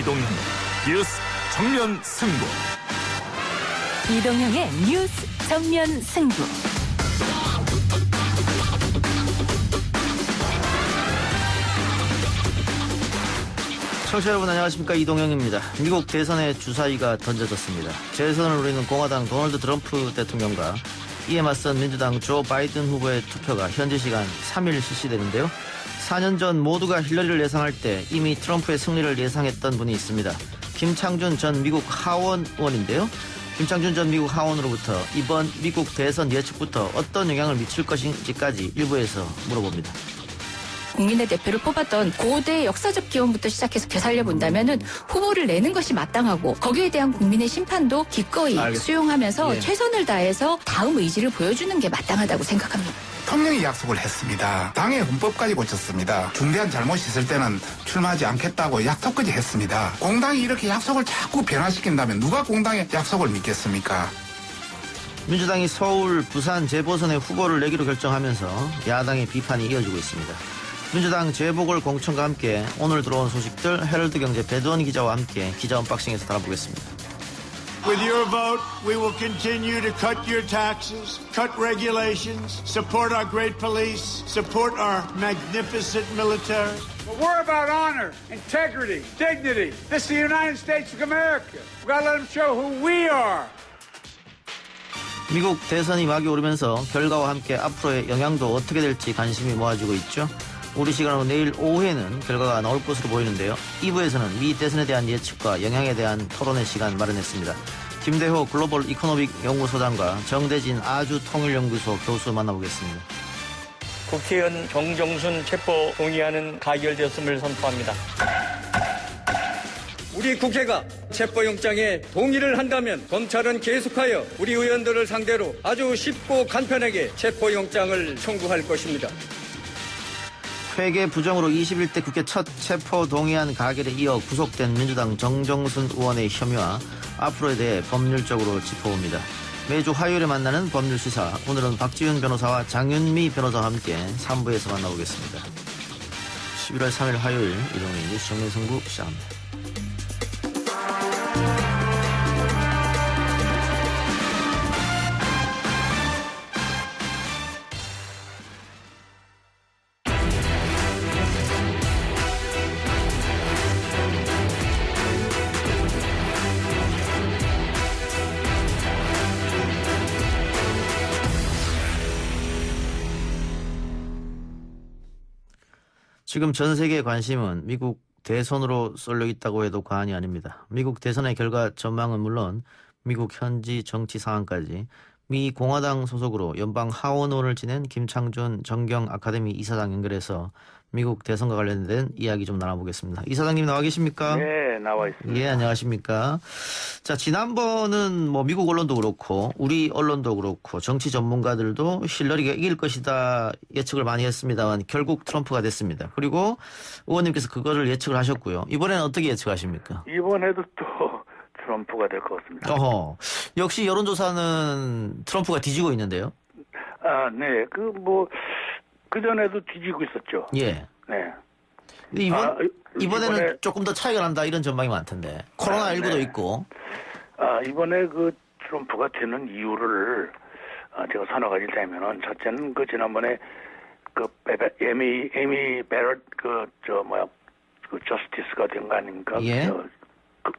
이동형 뉴스 정면 승부. 이동형의 뉴스 정면 승부. 청취자 여러분 안녕하십니까. 이동형입니다. 미국 대선의 주사위가 던져졌습니다. 재선을 노리는 공화당 도널드 트럼프 대통령과 이에 맞선 민주당 조 바이든 후보의 투표가 현지 시간 3일 실시되는데요. 4년 전 모두가 힐러리를 예상할 때 이미 트럼프의 승리를 예상했던 분이 있습니다. 김창준 전 미국 하원 의원인데요. 김창준 전 미국 하원으로부터 이번 미국 대선 예측부터 어떤 영향을 미칠 것인지까지 일부에서 물어봅니다. 국민의 대표를 뽑았던 고대 역사적 기원부터 시작해서 되살려본다면은 후보를 내는 것이 마땅하고 거기에 대한 국민의 심판도 기꺼이 수용하면서 최선을 다해서 다음 의지를 보여주는 게 마땅하다고 생각합니다. 대통령이 약속을 했습니다. 당의 헌법까지 고쳤습니다. 중대한 잘못이 있을 때는 출마하지 않겠다고 약속까지 했습니다. 공당이 이렇게 약속을 자꾸 변화시킨다면 누가 공당의 약속을 믿겠습니까? 민주당이 서울, 부산 재보선에 후보를 내기로 결정하면서 야당의 비판이 이어지고 있습니다. 민주당 재보궐공천과 함께 오늘 들어온 소식들 헤럴드 경제 배두원 기자와 함께 기자 언박싱에서 다뤄보겠습니다. With your vote, we will continue to cut your taxes, cut regulations, support our great police, support our magnificent military. But we're about honor, integrity, dignity. This is the United States of America. We've got to let them show who we are. 미국 대선이 막이 오르면서 결과와 함께 앞으로의 영향도 어떻게 될지 관심이 모아지고 있죠. 우리 시간으로 내일 오후에는 결과가 나올 것으로 보이는데요. 2부에서는 미 대선에 대한 예측과 영향에 대한 토론의 시간 마련했습니다. 김대호 글로벌 이코노믹 연구소장과 정대진 아주통일연구소 교수 만나보겠습니다. 국회의원 정정순 체포 동의안은 가결되었음을 선포합니다. 우리 국회가 체포영장에 동의를 한다면 검찰은 계속하여 우리 의원들을 상대로 아주 쉽고 간편하게 체포영장을 청구할 것입니다. 회계 부정으로 21대 국회 첫 체포 동의안 가결에 이어 구속된 민주당 정정순 의원의 혐의와 앞으로에 대해 법률적으로 짚어봅니다. 매주 화요일에 만나는 법률시사. 오늘은 박지윤 변호사와 장윤미 변호사와 함께 3부에서 만나보겠습니다. 11월 3일 화요일 이동의 뉴스 정면 승부 시작합니다. 지금 전 세계의 관심은 미국 대선으로 쏠려 있다고 해도 과언이 아닙니다. 미국 대선의 결과 전망은 물론 미국 현지 정치 상황까지 미 공화당 소속으로 연방 하원의원을 지낸 김창준 정경 아카데미 이사장 연결해서 미국 대선과 관련된 이야기 좀 나눠보겠습니다. 이사장님 나와 계십니까? 네, 나와 있습니다. 예, 안녕하십니까? 자, 지난번은 뭐 미국 언론도 그렇고 우리 언론도 그렇고 정치 전문가들도 힐러리가 이길 것이다 예측을 많이 했습니다만 결국 트럼프가 됐습니다. 그리고 의원님께서 그거를 예측을 하셨고요. 이번에는 어떻게 예측하십니까? 이번에도 또 트럼프가 될 것 같습니다. 어허, 역시 여론조사는 트럼프가 뒤지고 있는데요. 아, 네, 그전에도 뒤지고 있었죠. 예. 네. 이번에는 조금 더 차이가 난다 이런 전망이 많던데. 코로나19도 네. 있고. 이번에 트럼프가 되는 이유를 제가 서너 가지 되면은 첫째는 지난번에 에미 베럿 저스티스가 된 거 아닙니까? 예.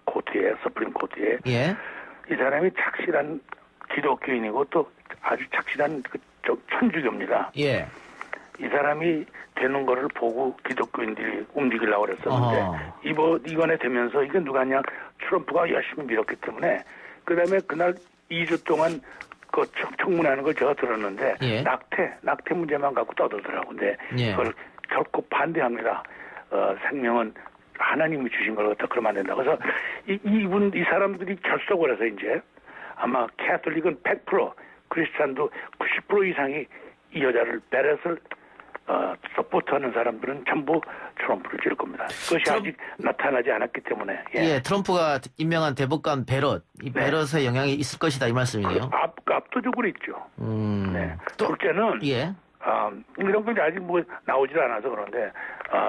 코트에 서프림 코트에 예. 이 사람이 착실한 기독교인이고 또 아주 착실한 천주교입니다. 예. 이 사람이 되는 거를 보고 기독교인들이 움직이려고 그랬었는데 이번에 되면서 이게 누가 하냐 트럼프가 열심히 밀었기 때문에 그다음에 그날 2주 동안 청문회하는 걸 제가 들었는데 예. 낙태 문제만 갖고 떠들더라고요. 근데 예. 그걸 결코 반대합니다. 생명은 하나님이 주신 걸 갖다 그러면 안 된다. 그래서 이 사람들이 결속을 해서 이제 아마 캐톨릭은 100%, 크리스찬도 90% 이상이 이 여자를 베렛을 서포트하는 사람들은 전부 트럼프를 찌를 겁니다. 그것이 아직 나타나지 않았기 때문에. 예, 트럼프가 임명한 대법관 베럿, 이 베럿의 영향이 있을 것이다 이 말씀이네요. 압도적으로 있죠. 네. 또, 둘째는 예. 이런 건 아직 나오질 않아서 그런데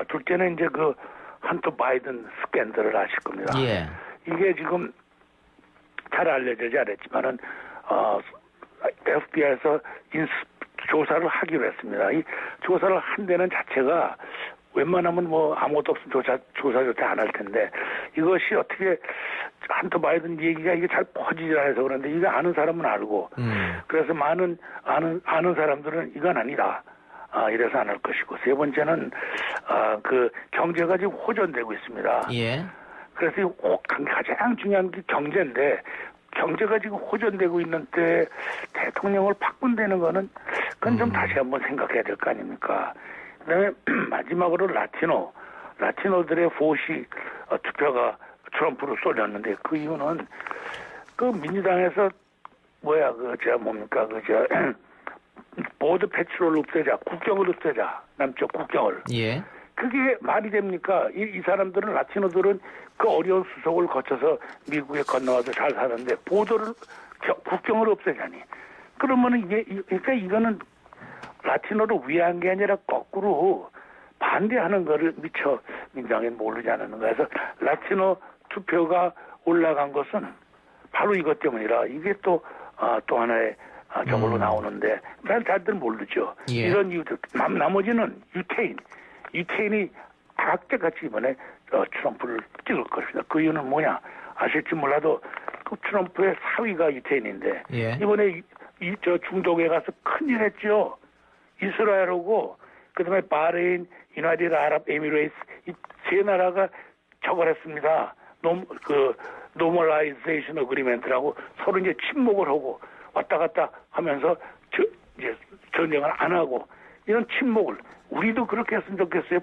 둘째는 이제 헌터 바이든 스캔들을 아실 겁니다. 예. 이게 지금 잘 알려지지 않았지만은 FBI에서 조사를 하기로 했습니다. 이 조사를 한다는 자체가 웬만하면 뭐 아무것도 없으면 조사조차 안 할 텐데 이것이 어떻게 헌터 바이든 얘기가 이게 잘 퍼지지 않아서 그런데 이거 아는 사람은 알고 그래서 많은 아는 사람들은 이건 아니다. 이래서 안 할 것이고 세 번째는 그 경제가 지금 호전되고 있습니다. 예. 그래서 가장 중요한 게 경제인데 경제가 지금 호전되고 있는 때 대통령을 바꾼다는 거는 그건 좀 다시 한번 생각해야 될 거 아닙니까? 그다음에 마지막으로 라티노들의 보시 투표가 트럼프로 쏠렸는데 그 이유는 그 민주당에서 뭡니까 보드 패트롤 없애자, 국경을 없애자, 남쪽 국경을. 예. 그게 말이 됩니까? 이 사람들은 라티노들은 그 어려운 수속을 거쳐서 미국에 건너와서 잘 사는데 국경을 없애자니. 그러면은 그러니까 이거는 라티노를 위한 게 아니라 거꾸로 반대하는 거를 미처 민주당에 모르지 않는 거예요. 그래서 라티노 투표가 올라간 것은 바로 이것 때문이라 이게 또 하나의 저걸로 나오는데 잘들 모르죠. 예. 이런 이유들. 나머지는 유태인이 악재같이 이번에 트럼프를 찍을 것입니다. 그 이유는 뭐냐? 아실지 몰라도 그 트럼프의 사위가 유태인인데 예. 이번에 중동에 가서 큰일 했죠. 이스라엘하고 그다음에 바레인, 유나이티드 아랍 에미레이트 이 세 나라가 저걸 했습니다. 노멀라이제이션 어그리멘트라고 서로 이제 침묵을 하고 왔다 갔다 하면서 이제 전쟁을 안 하고 이런 침묵을 우리도 그렇게 했으면 좋겠어요.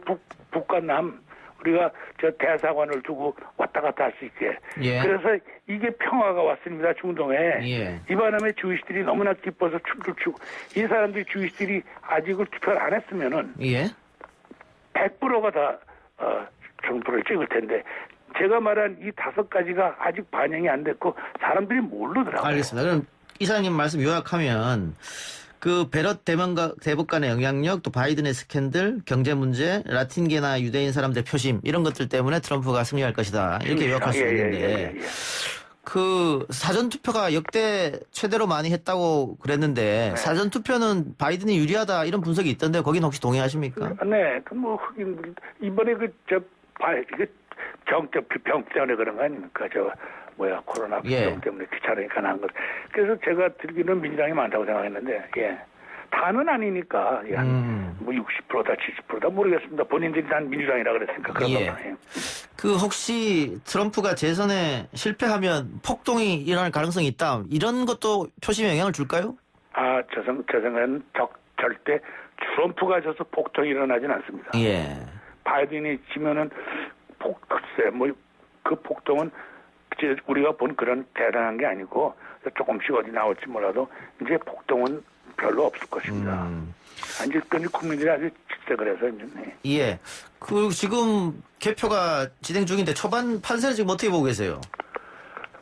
북과 남 우리가 대사관을 두고 왔다 갔다 할 수 있게. 예. 그래서 이게 평화가 왔습니다. 중동에. 예. 이 바람에 주이시들이 너무나 기뻐서 춤을 추고 이 사람들이 주이시들이 아직을 투표를 안 했으면은 예. 100%가 다 트럼프를 찍을 텐데 제가 말한 이 5가지가 아직 반영이 안 됐고 사람들이 모르더라고요. 알겠습니다. 그럼 이사님 말씀 요약하면 그 베럿 대법관의 영향력, 또 바이든의 스캔들, 경제 문제, 라틴계나 유대인 사람들의 표심 이런 것들 때문에 트럼프가 승리할 것이다. 이렇게 요약할 수 있는데 그 사전투표가 역대 최대로 많이 했다고 그랬는데 사전투표는 바이든이 유리하다 이런 분석이 있던데 거긴 혹시 동의하십니까? 네. 흑인들 이번에 병 때문에 그런 거 아닙니까? 코로나 병 때문에 귀찮으니까 한 것. 그래서 제가 들기는 민주당이 많다고 생각했는데, 다는 아니니까, 뭐 60%다, 70%다 모르겠습니다. 본인들이 단 민주당이라 그랬으니까 그런 겁니다. 그 혹시 트럼프가 재선에 실패하면 폭동이 일어날 가능성이 있다. 이런 것도 표심에 영향을 줄까요? 저 생각은 절대 트럼프가 져서 폭동이 일어나진 않습니다. 예. 바이든이 지면은 글쎄, 그 폭동은 우리가 본 그런 대단한 게 아니고 조금씩 어디 나올지 몰라도 이제 폭동은 별로 없을 것입니다. 이제 국민들이 아주 질색을 해서 이제. 예. 그 지금 개표가 진행 중인데 초반 판세는 지금 어떻게 보고 계세요?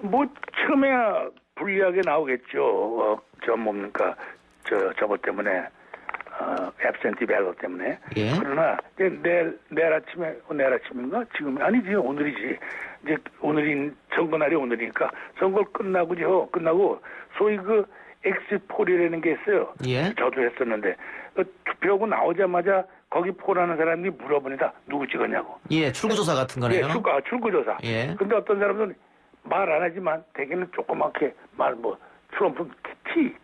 처음에야 불리하게 나오겠죠. 저거 때문에. 앱센티 밸런 때문에. 예. 그러나 내일 아침인가? 지금 아니지 오늘이지. 이제 오늘인 선거날이 오늘이니까 선거 끝나고 소위 그 엑스폴이라는 게 있어요. 예. 저도 했었는데 투표하고 나오자마자 거기 폴하는 사람들이 물어보니다. 누구 찍었냐고. 예, 출구조사 같은 거네요. 예, 출구조사. 예. 근데 어떤 사람들은 말 안 하지만 대개는 조그맣게 트럼프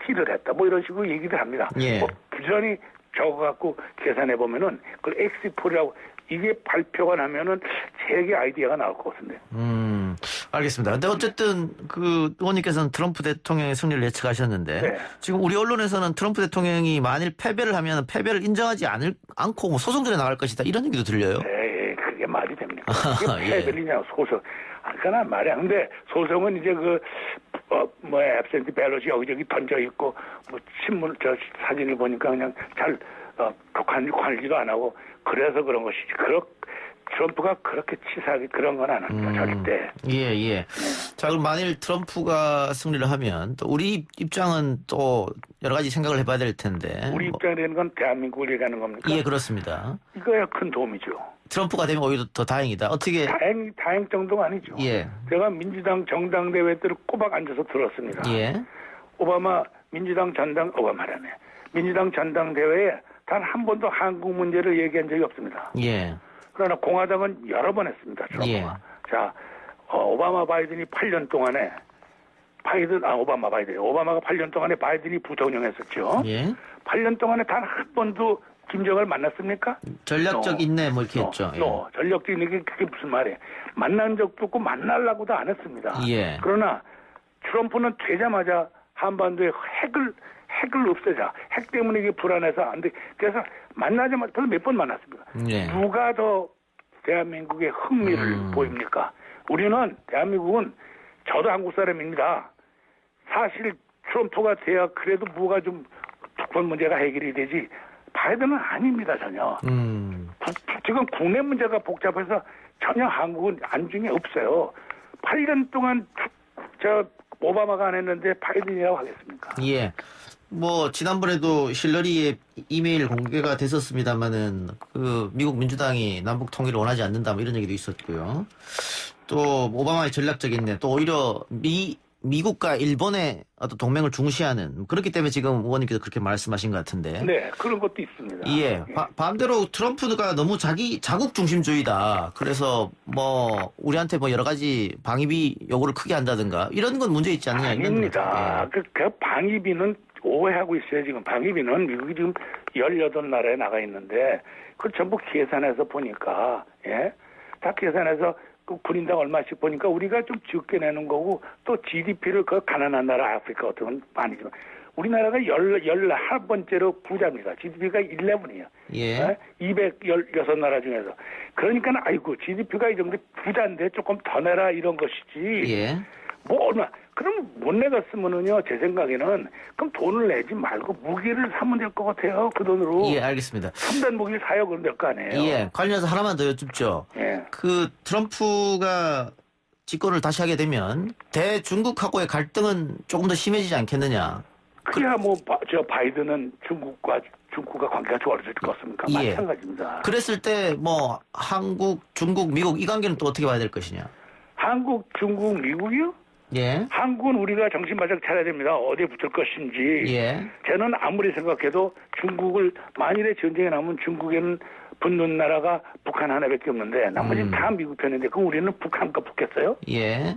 티를 했다. 이런 식으로 얘기를 합니다. 예. 부전히 적어갖고 계산해보면은, 그 엑스폴이라고, 이게 발표가 나면은 세개 아이디어가 나올 것 같은데. 알겠습니다. 근데 어쨌든 의원님께서는 트럼프 대통령의 승리를 예측하셨는데, 지금 우리 언론에서는 트럼프 대통령이 만일 패배를 하면 패배를 인정하지 않고 소송전에 나갈 것이다. 이런 얘기도 들려요. 네, 그게 말이 됩니까? 그게 패배를 인정하고 소송. 그건 말이야. 근데 소송은 이제 앱센티 밸런이 여기저기 던져 있고, 사진을 보니까 그냥 잘 관리도 안 하고, 그래서 그런 것이지. 트럼프가 그렇게 치사하게 그런 건 안 합니다. 절대. 예. 자, 그럼 만일 트럼프가 승리를 하면 또 우리 입장은 또 여러 가지 생각을 해봐야 될 텐데. 우리 입장이라는 건 대한민국을 얘기하는 겁니까? 예, 그렇습니다. 이거야 큰 도움이죠. 트럼프가 되면 오히려 더 다행이다. 어떻게? 다행 정도가 아니죠. 예. 제가 민주당 정당대회 때를 꼬박 앉아서 들었습니다. 예. 오바마 민주당 전당대회에 단 한 번도 한국 문제를 얘기한 적이 없습니다. 예. 그러나 공화당은 여러 번 했습니다. 트럼프가. 예. 자, 오바마 바이든이 8년 동안에 오바마가 8년 동안에 바이든이 부통령했었죠. 예. 8년 동안에 단 한 번도 김정을 만났습니까? 전략적 인내 뭐 이렇게 했죠. 예. 전략적 인내 그게 무슨 말이에요? 만난 적도 없고 만나려고도 안 했습니다. 예. 그러나 트럼프는 되자마자 한반도에 핵을 없애자. 핵 때문에 이게 불안해서 안 돼. 그래서 만나자마자 벌써 몇 번 만났습니다. 예. 누가 더 대한민국의 흥미를 보입니까? 대한민국은 저도 한국 사람입니다. 사실 트럼프가 돼야 그래도 뭐가 좀 북한 문제가 해결이 되지. 바이든은 아닙니다, 전혀. 지금 국내 문제가 복잡해서 전혀 한국은 안중에 없어요. 8년 동안 오바마가 안 했는데 바이든이라고 하겠습니까? 예. 뭐 지난번에도 힐러리의 이메일 공개가 됐었습니다만은 그 미국 민주당이 남북 통일을 원하지 않는다 뭐 이런 얘기도 있었고요. 또 오바마의 전략적인 또 오히려 미국과 일본의 어떤 동맹을 중시하는 그렇기 때문에 지금 의원님께서 그렇게 말씀하신 것 같은데. 네, 그런 것도 있습니다. 예. 반대로 트럼프가 너무 자국 중심주의다. 그래서 뭐 우리한테 뭐 여러 가지 방위비 요구를 크게 한다든가 이런 건 문제 있지 않느냐. 아닙니다. 그 방위비는 오해하고 있어요. 지금 방위비는 미국이 지금 18나라에 나가 있는데 그걸 전부 계산해서 보니까 다 계산해서 그 군인당 얼마씩 보니까 우리가 좀 적게 내는 거고 또 GDP를 그 가난한 나라 아프리카 같은 건 아니지만 우리나라가 11번째로 부자입니다. GDP가 11이에요. 예. 216나라 중에서. 그러니까 아이고 GDP가 이 정도 부자인데 조금 더 내라 이런 것이지. 예. 뭐 얼마 그럼 못 내갔으면은요 제 생각에는 그럼 돈을 내지 말고 무기를 사면 될 것 같아요. 그 돈으로. 예, 알겠습니다. 첨단 무기를 사요 그러면 될 거 아니에요. 예. 관련해서 하나만 더 여쭙죠. 예. 그 트럼프가 집권을 다시 하게 되면 대중국하고의 갈등은 조금 더 심해지지 않겠느냐. 그래야 바이든은 중국과 관계가 좋아질 것 같습니까? 예. 마찬가지입니다. 그랬을 때 뭐 한국, 중국, 미국 이 관계는 또 어떻게 봐야 될 것이냐. 한국, 중국, 미국이요? 예. 한국은 우리가 정신 바짝 차려야 됩니다. 어디에 붙을 것인지. 예. 저는 아무리 생각해도 중국을 만일에 전쟁에 나면 중국에는 붙는 나라가 북한 하나밖에 없는데 나머지는 다 미국 편인데 그럼 우리는 북한과 붙겠어요? 예.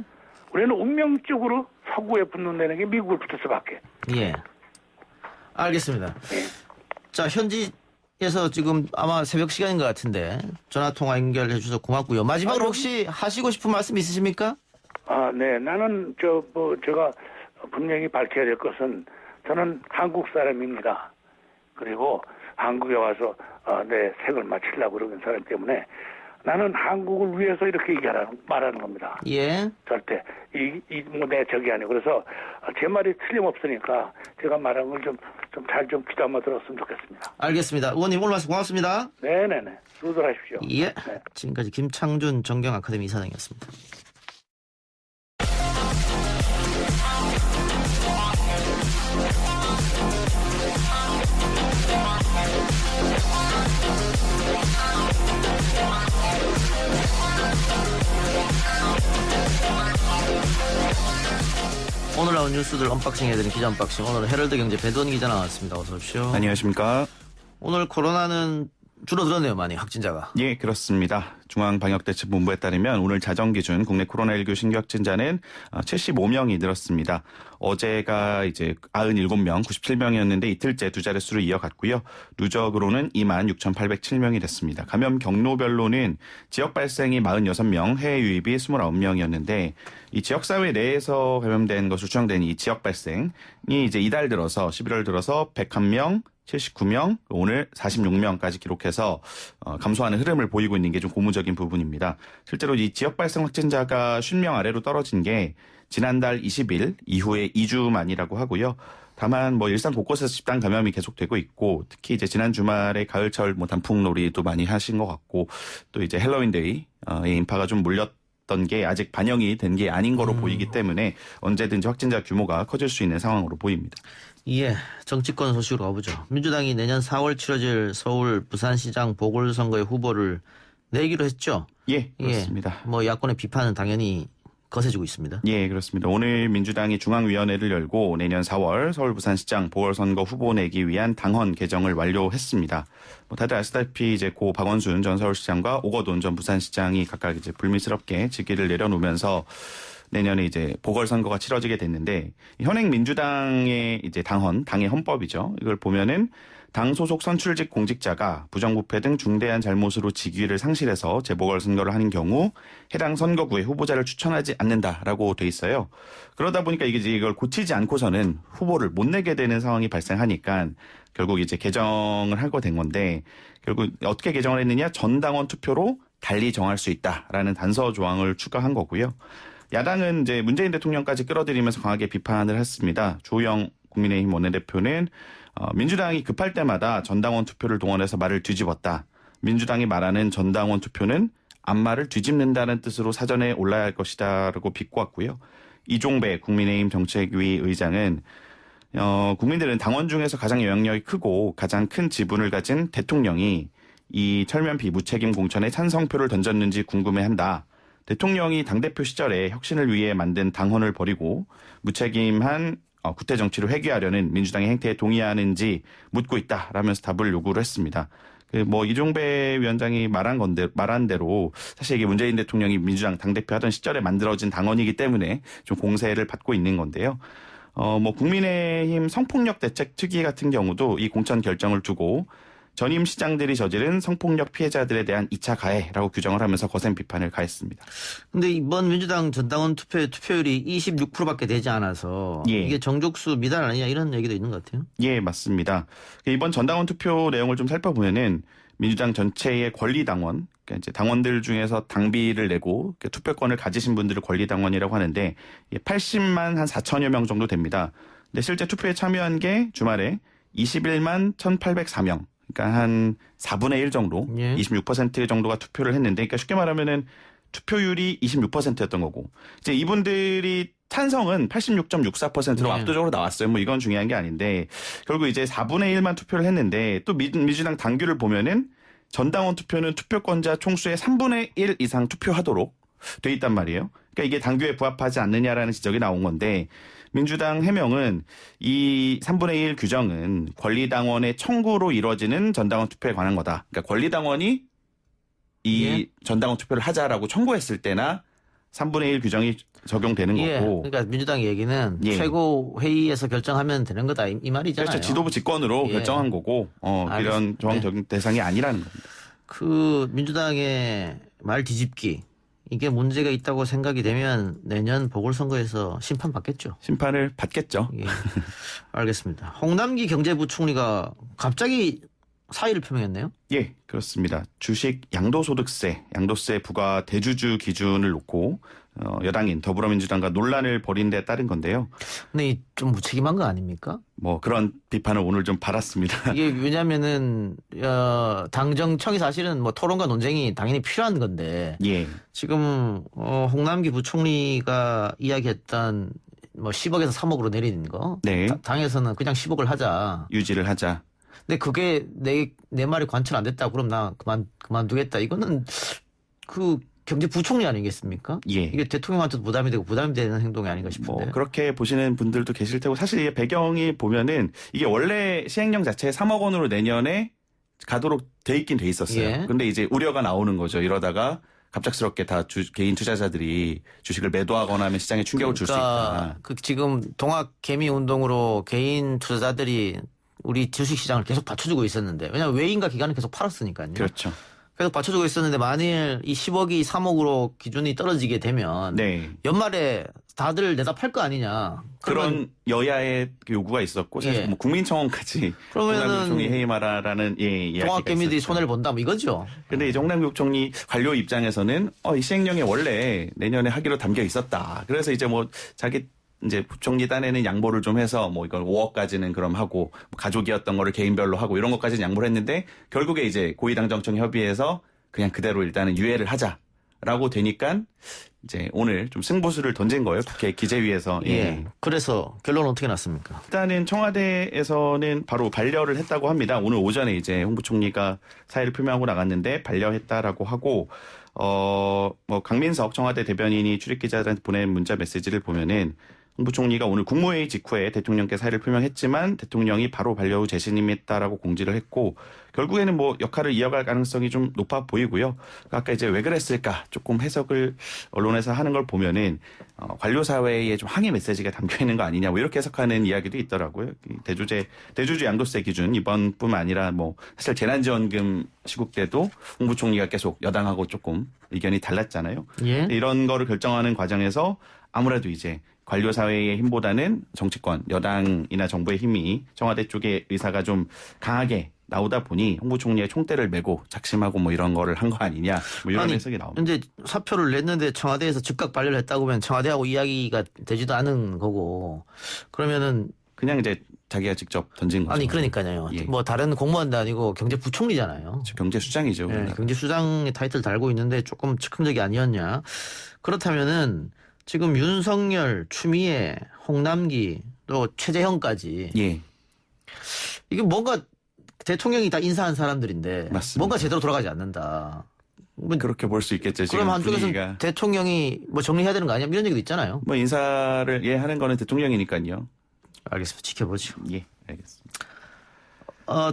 우리는 운명적으로 서구에 붙는다는 게 미국을 붙을 수밖에. 예. 알겠습니다. 자, 현지에서 지금 아마 새벽 시간인 것 같은데 전화 통화 연결해 주셔서 고맙고요. 마지막으로 혹시 하시고 싶은 말씀 있으십니까? 네. 나는 제가 분명히 밝혀야 될 것은 저는 한국 사람입니다. 그리고 한국에 와서 내 생을 마치려고 그러는 사람 때문에 나는 한국을 위해서 이렇게 말하는 겁니다. 예. 절대 내 적이 아니고 그래서 제 말이 틀림없으니까 제가 말한 걸 좀 잘 좀 귀담아 한번 들었으면 좋겠습니다. 알겠습니다. 의원님 오늘 말씀 고맙습니다. 네네네. 수고하십시오. 예. 네. 지금까지 김창준 정경 아카데미 이사장이었습니다. 오늘 나온 뉴스들 언박싱 해드린 기자 언박싱. 오늘은 헤럴드 경제 배도원 기자 나왔습니다. 어서 오십시오. 안녕하십니까. 오늘 코로나는 줄어들었네요, 많이 확진자가. 예, 그렇습니다. 중앙방역대책본부에 따르면 오늘 자정 기준 국내 코로나19 신규 확진자는 75명이 늘었습니다. 어제가 이제 97명, 97명이었는데 이틀째 두 자릿수를 이어갔고요. 누적으로는 26,807명이 됐습니다. 감염 경로별로는 지역 발생이 46명, 해외 유입이 29명이었는데 이 지역사회 내에서 감염된 것으로 추정되는 이 지역 발생이 이제 이달 들어서 11월 들어서 101명, 79명, 오늘 46명까지 기록해서 감소하는 흐름을 보이고 있는 게 좀 고무적인 부분입니다. 실제로 이 지역 발생 확진자가 50명 아래로 떨어진 게 지난달 20일 이후에 2주 만이라고 하고요. 다만 뭐 일산 곳곳에서 집단 감염이 계속되고 있고 특히 이제 지난 주말에 가을철 뭐 단풍놀이도 많이 하신 것 같고 또 이제 헬로윈데이의 인파가 좀 몰렸던 게 아직 반영이 된 게 아닌 거로 보이기 때문에 언제든지 확진자 규모가 커질 수 있는 상황으로 보입니다. 예, 정치권 소식으로 가보죠. 민주당이 내년 4월 치러질 서울 부산시장 보궐선거의 후보를 내기로 했죠. 예, 그렇습니다. 뭐 야권의 비판은 당연히 거세지고 있습니다. 예, 그렇습니다. 오늘 민주당이 중앙위원회를 열고 내년 4월 서울 부산시장 보궐선거 후보 내기 위한 당헌 개정을 완료했습니다. 뭐 다들 아시다시피 이제 고 박원순 전 서울시장과 오거돈 전 부산시장이 각각 이제 불미스럽게 직위를 내려놓으면서 내년에 이제 보궐선거가 치러지게 됐는데 현행 민주당의 이제 당의 헌법이죠. 이걸 보면은 당 소속 선출직 공직자가 부정부패 등 중대한 잘못으로 직위를 상실해서 재보궐선거를 하는 경우 해당 선거구에 후보자를 추천하지 않는다라고 돼 있어요. 그러다 보니까 이걸 고치지 않고서는 후보를 못 내게 되는 상황이 발생하니까 결국 이제 개정을 하게 된 건데 결국 어떻게 개정을 했느냐 전당원 투표로 달리 정할 수 있다라는 단서 조항을 추가한 거고요. 야당은 이제 문재인 대통령까지 끌어들이면서 강하게 비판을 했습니다. 주호영 국민의힘 원내대표는 민주당이 급할 때마다 전당원 투표를 동원해서 말을 뒤집었다. 민주당이 말하는 전당원 투표는 앞말을 뒤집는다는 뜻으로 사전에 올라야 할 것이다라고 비꼬았고요. 이종배 국민의힘 정책위 의장은 국민들은 당원 중에서 가장 영향력이 크고 가장 큰 지분을 가진 대통령이 이 철면피 무책임 공천에 찬성표를 던졌는지 궁금해한다. 대통령이 당대표 시절에 혁신을 위해 만든 당헌을 버리고 무책임한 구태 정치를 회귀하려는 민주당의 행태에 동의하는지 묻고 있다라면서 답을 요구를 했습니다. 이종배 위원장이 말한 대로 사실 이게 문재인 대통령이 민주당 당대표 하던 시절에 만들어진 당헌이기 때문에 좀 공세를 받고 있는 건데요. 국민의힘 성폭력 대책 특위 같은 경우도 이 공천 결정을 두고 전임 시장들이 저지른 성폭력 피해자들에 대한 2차 가해라고 규정을 하면서 거센 비판을 가했습니다. 근데 이번 민주당 전당원 투표율이 26%밖에 되지 않아서 이게 정족수 미달 아니냐 이런 얘기도 있는 것 같아요. 예, 맞습니다. 이번 전당원 투표 내용을 좀 살펴보면은 민주당 전체의 권리당원, 그러니까 이제 당원들 중에서 당비를 내고 투표권을 가지신 분들을 권리당원이라고 하는데 80만 한 4천여 명 정도 됩니다. 근데 실제 투표에 참여한 게 주말에 21만 1,804명. 그러니까 한 4분의 1 정도, 26% 정도가 투표를 했는데, 그러니까 쉽게 말하면은 투표율이 26%였던 거고, 이제 이분들이 찬성은 86.64%로 압도적으로 나왔어요. 뭐 이건 중요한 게 아닌데, 결국 이제 4분의 1만 투표를 했는데, 또 민주당 당규를 보면은 전당원 투표는 투표권자 총수의 3분의 1 이상 투표하도록 돼 있단 말이에요. 그러니까 이게 당규에 부합하지 않느냐라는 지적이 나온 건데, 민주당 해명은 이 3분의 1 규정은 권리당원의 청구로 이루어지는 전당원 투표에 관한 거다. 그러니까 권리당원이 이 전당원 투표를 하자라고 청구했을 때나 3분의 1 규정이 적용되는 거고. 그러니까 민주당 얘기는 최고회의에서 결정하면 되는 거다 이 말이잖아요. 그렇죠. 지도부 직권으로 결정한 거고 이런 조항 적용 대상이 아니라는 겁니다. 민주당의 말 뒤집기. 이게 문제가 있다고 생각이 되면 내년 보궐선거에서 심판받겠죠. 심판을 받겠죠. 알겠습니다. 홍남기 경제부총리가 갑자기 사의를 표명했네요. 예, 그렇습니다. 주식 양도소득세, 양도세 부과 대주주 기준을 놓고 여당인 더불어민주당과 논란을 벌인 데 따른 건데요. 근데 좀 무책임한 거 아닙니까? 뭐 그런 비판을 오늘 좀 받았습니다. 이게 왜냐면은 당정청이 사실은 뭐 토론과 논쟁이 당연히 필요한 건데 지금 홍남기 부총리가 이야기했던 뭐 10억에서 3억으로 내리는 거 당에서는 그냥 10억을 하자. 유지를 하자. 근데 그게 내 말이 관철 안 됐다. 그럼 나 그만두겠다. 이거는 경제부총리 아니겠습니까? 이게 대통령한테도 부담이 되고 부담이 되는 행동이 아닌가 싶은데. 그렇게 보시는 분들도 계실 테고 사실 이게 배경이 보면은 이게 원래 시행령 자체에 3억 원으로 내년에 가도록 돼 있긴 돼 있었어요. 근데 이제 우려가 나오는 거죠. 이러다가 갑작스럽게 다 개인 투자자들이 주식을 매도하거나 하면 시장에 충격을 줄 수 있다. 지금 동학 개미 운동으로 개인 투자자들이 우리 주식시장을 계속 받쳐주고 있었는데 왜냐하면 외인과 기관은 계속 팔았으니까요. 그렇죠. 계속 받쳐주고 있었는데 만일 이 10억이 3억으로 기준이 떨어지게 되면 연말에 다들 내다 팔 거 아니냐. 그런 여야의 요구가 있었고 사실 뭐 국민청원까지 그러면은 총리 해임하라라는 이야기가 종합개미들이 손해를 본다 뭐 이거죠. 그런데 이제 홍남기 총리 관료 입장에서는 이 시행령에 원래 내년에 하기로 담겨 있었다. 그래서 이제 뭐 자기 이제 부총리 딴에는 양보를 좀 해서 뭐 이걸 5억까지는 그럼 하고 가족이었던 거를 개인별로 하고 이런 것까지는 양보를 했는데 결국에 이제 고위당정청 협의에서 그냥 그대로 일단은 유예를 하자라고 되니까 이제 오늘 좀 승부수를 던진 거예요. 국회 기재위에서. 예. 그래서 결론은 어떻게 났습니까? 일단은 청와대에서는 바로 반려를 했다고 합니다. 오늘 오전에 이제 홍 부총리가 사의를 표명하고 나갔는데 반려했다라고 하고 뭐 강민석 청와대 대변인이 출입기자들한테 보낸 문자 메시지를 보면은 홍 부총리가 오늘 국무회의 직후에 대통령께 사의를 표명했지만 대통령이 바로 반려 후 재신임했다라고 공지를 했고 결국에는 뭐 역할을 이어갈 가능성이 좀 높아 보이고요. 아까 이제 왜 그랬을까 조금 해석을 언론에서 하는 걸 보면은 관료 사회에 좀 항의 메시지가 담겨 있는 거 아니냐 뭐 이렇게 해석하는 이야기도 있더라고요. 대주주 양도세 기준 이번뿐만 아니라 뭐 사실 재난지원금 시국 때도 홍 부총리가 계속 여당하고 조금 의견이 달랐잖아요. 예. 이런 거를 결정하는 과정에서 아무래도 이제 관료 사회의 힘보다는 정치권, 여당이나 정부의 힘이 청와대 쪽의 의사가 좀 강하게 나오다 보니 홍 부총리의 총대를 메고 작심하고 뭐 이런 거를 한 거 아니냐 뭐 이런 해석이 나옵니다. 근데 사표를 냈는데 청와대에서 즉각 반려를 했다고 하면 청와대하고 이야기가 되지도 않은 거고 그러면은 그냥 이제 자기가 직접 던진 거죠. 아니 그러니까요. 예. 뭐 다른 공무원도 아니고 경제부총리잖아요. 경제수장이죠. 네, 경제수장의 타이틀 달고 있는데 조금 즉흥적이 아니었냐. 그렇다면은 지금 윤석열, 추미애, 홍남기 또 최재형까지 예. 이게 뭔가 대통령이 다 인사한 사람들인데 맞습니다. 뭔가 제대로 돌아가지 않는다. 그렇게 볼 수 있겠죠. 지금 그럼 한쪽에서는 분위기가. 대통령이 뭐 정리해야 되는 거 아니야? 이런 얘기도 있잖아요. 뭐 인사를 하는 거는 대통령이니까요. 알겠습니다. 지켜보죠. 예, 알겠습니다.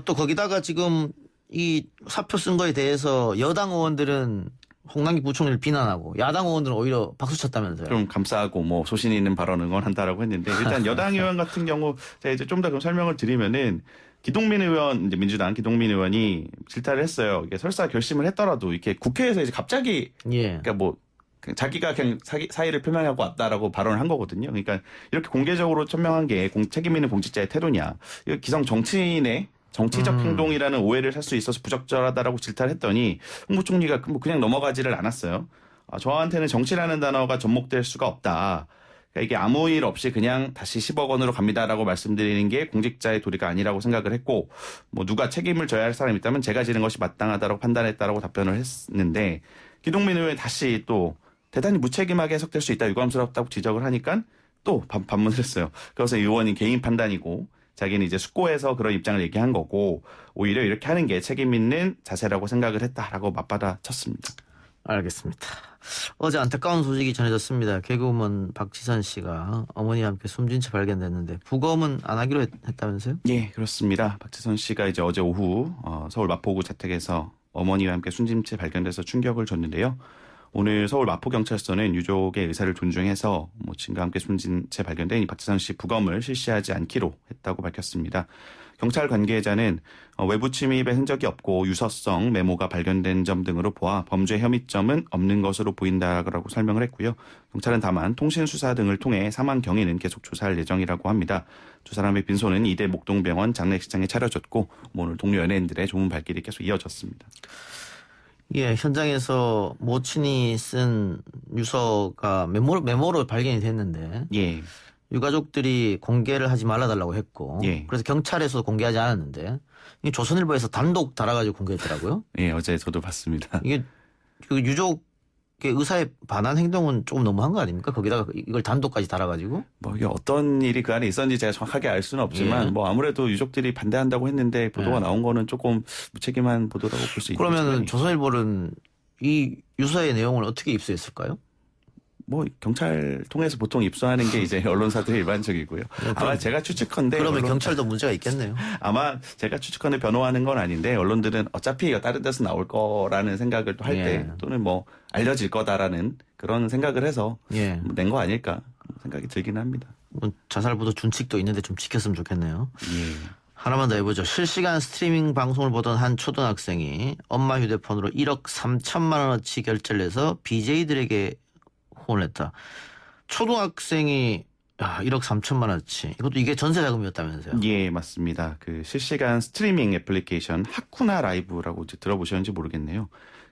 또 거기다가 지금 이 사표 쓴 거에 대해서 여당 의원들은 홍남기 부총리를 비난하고 야당 의원들은 오히려 박수 쳤다면서요. 좀 감싸고 뭐 소신 있는 발언 응원한다라고 했는데 일단 여당 의원 같은 경우 제가 이제 좀 더 설명을 드리면은 기동민 의원 이제 민주당 기동민 의원이 질타를 했어요. 이게 설사 결심을 했더라도 이렇게 국회에서 이제 갑자기 그러니까 뭐 자기가 그냥 사의를 표명하고 왔다라고 발언을 한 거거든요. 그러니까 이렇게 공개적으로 천명한 게 책임 있는 공직자의 태도냐? 이거 기성 정치인의 정치적 행동이라는 오해를 살 수 있어서 부적절하다라고 질타를 했더니 홍 부총리가 그냥 넘어가지를 않았어요. 저한테는 정치라는 단어가 접목될 수가 없다. 그러니까 이게 아무 일 없이 그냥 다시 10억 원으로 갑니다라고 말씀드리는 게 공직자의 도리가 아니라고 생각을 했고 뭐 누가 책임을 져야 할 사람이 있다면 제가 지는 것이 마땅하다고 판단했다라고 답변을 했는데 기동민 의원이 다시 또 대단히 무책임하게 해석될 수 있다 유감스럽다고 지적을 하니까 또 반문을 했어요. 그래서 의원이 개인 판단이고 자기는 이제 숙고해서 그런 입장을 얘기한 거고 오히려 이렇게 하는 게 책임 있는 자세라고 생각을 했다라고 맞받아 쳤습니다. 알겠습니다. 어제 안타까운 소식이 전해졌습니다. 개그우먼 박지선 씨가 어머니와 함께 숨진 채 발견됐는데 부검은 안 하기로 했다면서요? 예, 그렇습니다. 박지선 씨가 이제 어제 오후 서울 마포구 자택에서 어머니와 함께 숨진 채 발견돼서 충격을 줬는데요. 오늘 서울 마포경찰서는 유족의 의사를 존중해서 친과 함께 숨진 채 발견된 이 박지선 씨 부검을 실시하지 않기로 했다고 밝혔습니다. 경찰 관계자는 외부 침입의 흔적이 없고 유서성 메모가 발견된 점 등으로 보아 범죄 혐의점은 없는 것으로 보인다라고 설명을 했고요. 경찰은 다만 통신 수사 등을 통해 사망 경위는 계속 조사할 예정이라고 합니다. 두 사람의 빈소는 이대 목동병원 장례식장에 차려졌고 오늘 동료 연예인들의 좋은 발길이 계속 이어졌습니다. 예, 현장에서 모친이 쓴 유서가 메모로 발견이 됐는데 예. 유가족들이 공개를 하지 말아달라고 했고 예. 그래서 경찰에서도 공개하지 않았는데 이게 조선일보에서 단독 달아가지고 공개했더라고요. 예, 어제 저도 봤습니다. 이게 그 유족의 의사에 반한 행동은 조금 너무한 거 아닙니까? 거기다가 이걸 단독까지 달아가지고. 뭐 이게 어떤 일이 그 안에 있었는지 제가 정확하게 알 수는 없지만 예. 뭐 아무래도 유족들이 반대한다고 했는데 보도가 나온 거는 조금 무책임한 보도라고 볼 수 있죠. 그러면은 조선일보는 이 유서의 내용을 어떻게 입수했을까요? 뭐 경찰 통해서 보통 입수하는 게 이제 언론사들의 일반적이고요. 아마 제가 추측컨대 그러면 경찰도 문제가 있겠네요. 아마 제가 추측컨대 변호하는 건 아닌데 언론들은 어차피 다른 데서 나올 거라는 생각을 또 할 때 또는 뭐 알려질 거다라는 그런 생각을 해서 낸 거 아닐까 생각이 들긴 합니다. 자살보도 준칙도 있는데 좀 지켰으면 좋겠네요. 예. 하나만 더 해보죠. 실시간 스트리밍 방송을 보던 한 초등학생이 엄마 휴대폰으로 1억 3천만 원어치 결제를 해서 BJ들에게 혼을 냈다. 초등학생이 1억 3천만 원어치. 이게 전세 자금이었다면서요? 예, 맞습니다. 그 실시간 스트리밍 애플리케이션 하쿠나 라이브라고 이제 들어보셨는지 모르겠네요.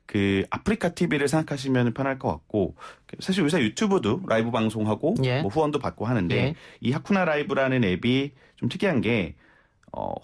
그 아프리카 TV를 생각하시면 편할 것 같고 사실 요새 유튜브도 라이브 방송하고 뭐 후원도 받고 하는데 이 하쿠나 라이브라는 앱이 좀 특이한 게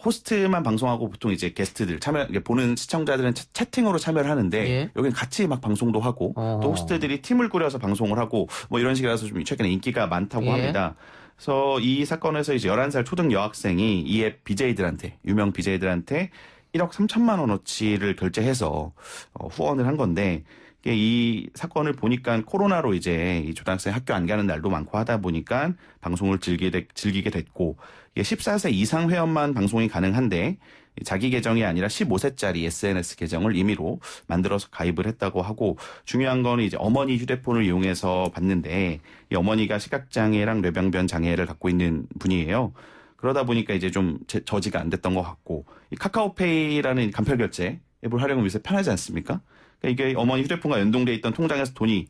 호스트만 방송하고 보통 이제 게스트들 보는 시청자들은 채팅으로 참여를 하는데 여기는 같이 막 방송도 하고 또 호스트들이 팀을 꾸려서 방송을 하고 뭐 이런 식이라서 좀 최근에 인기가 많다고 합니다. 그래서 이 사건에서 이제 11살 초등 여학생이 이 앱 BJ들한테 유명 BJ들한테 1억 3천만 원어치를 결제해서 후원을 한 건데 이 사건을 보니까 코로나로 이제 이 초등학생 학교 안 가는 날도 많고 하다 보니까 방송을 즐기게 됐고 이게 14세 이상 회원만 방송이 가능한데 자기 계정이 아니라 15세짜리 SNS 계정을 임의로 만들어서 가입을 했다고 하고 중요한 거는 이제 어머니 휴대폰을 이용해서 봤는데 이 어머니가 시각장애랑 뇌병변 장애를 갖고 있는 분이에요. 그러다 보니까 이제 좀 저지가 안 됐던 것 같고 이 카카오페이라는 간편결제 앱을 활용하면 요새 편하지 않습니까? 그러니까 이게 어머니 휴대폰과 연동돼 있던 통장에서 돈이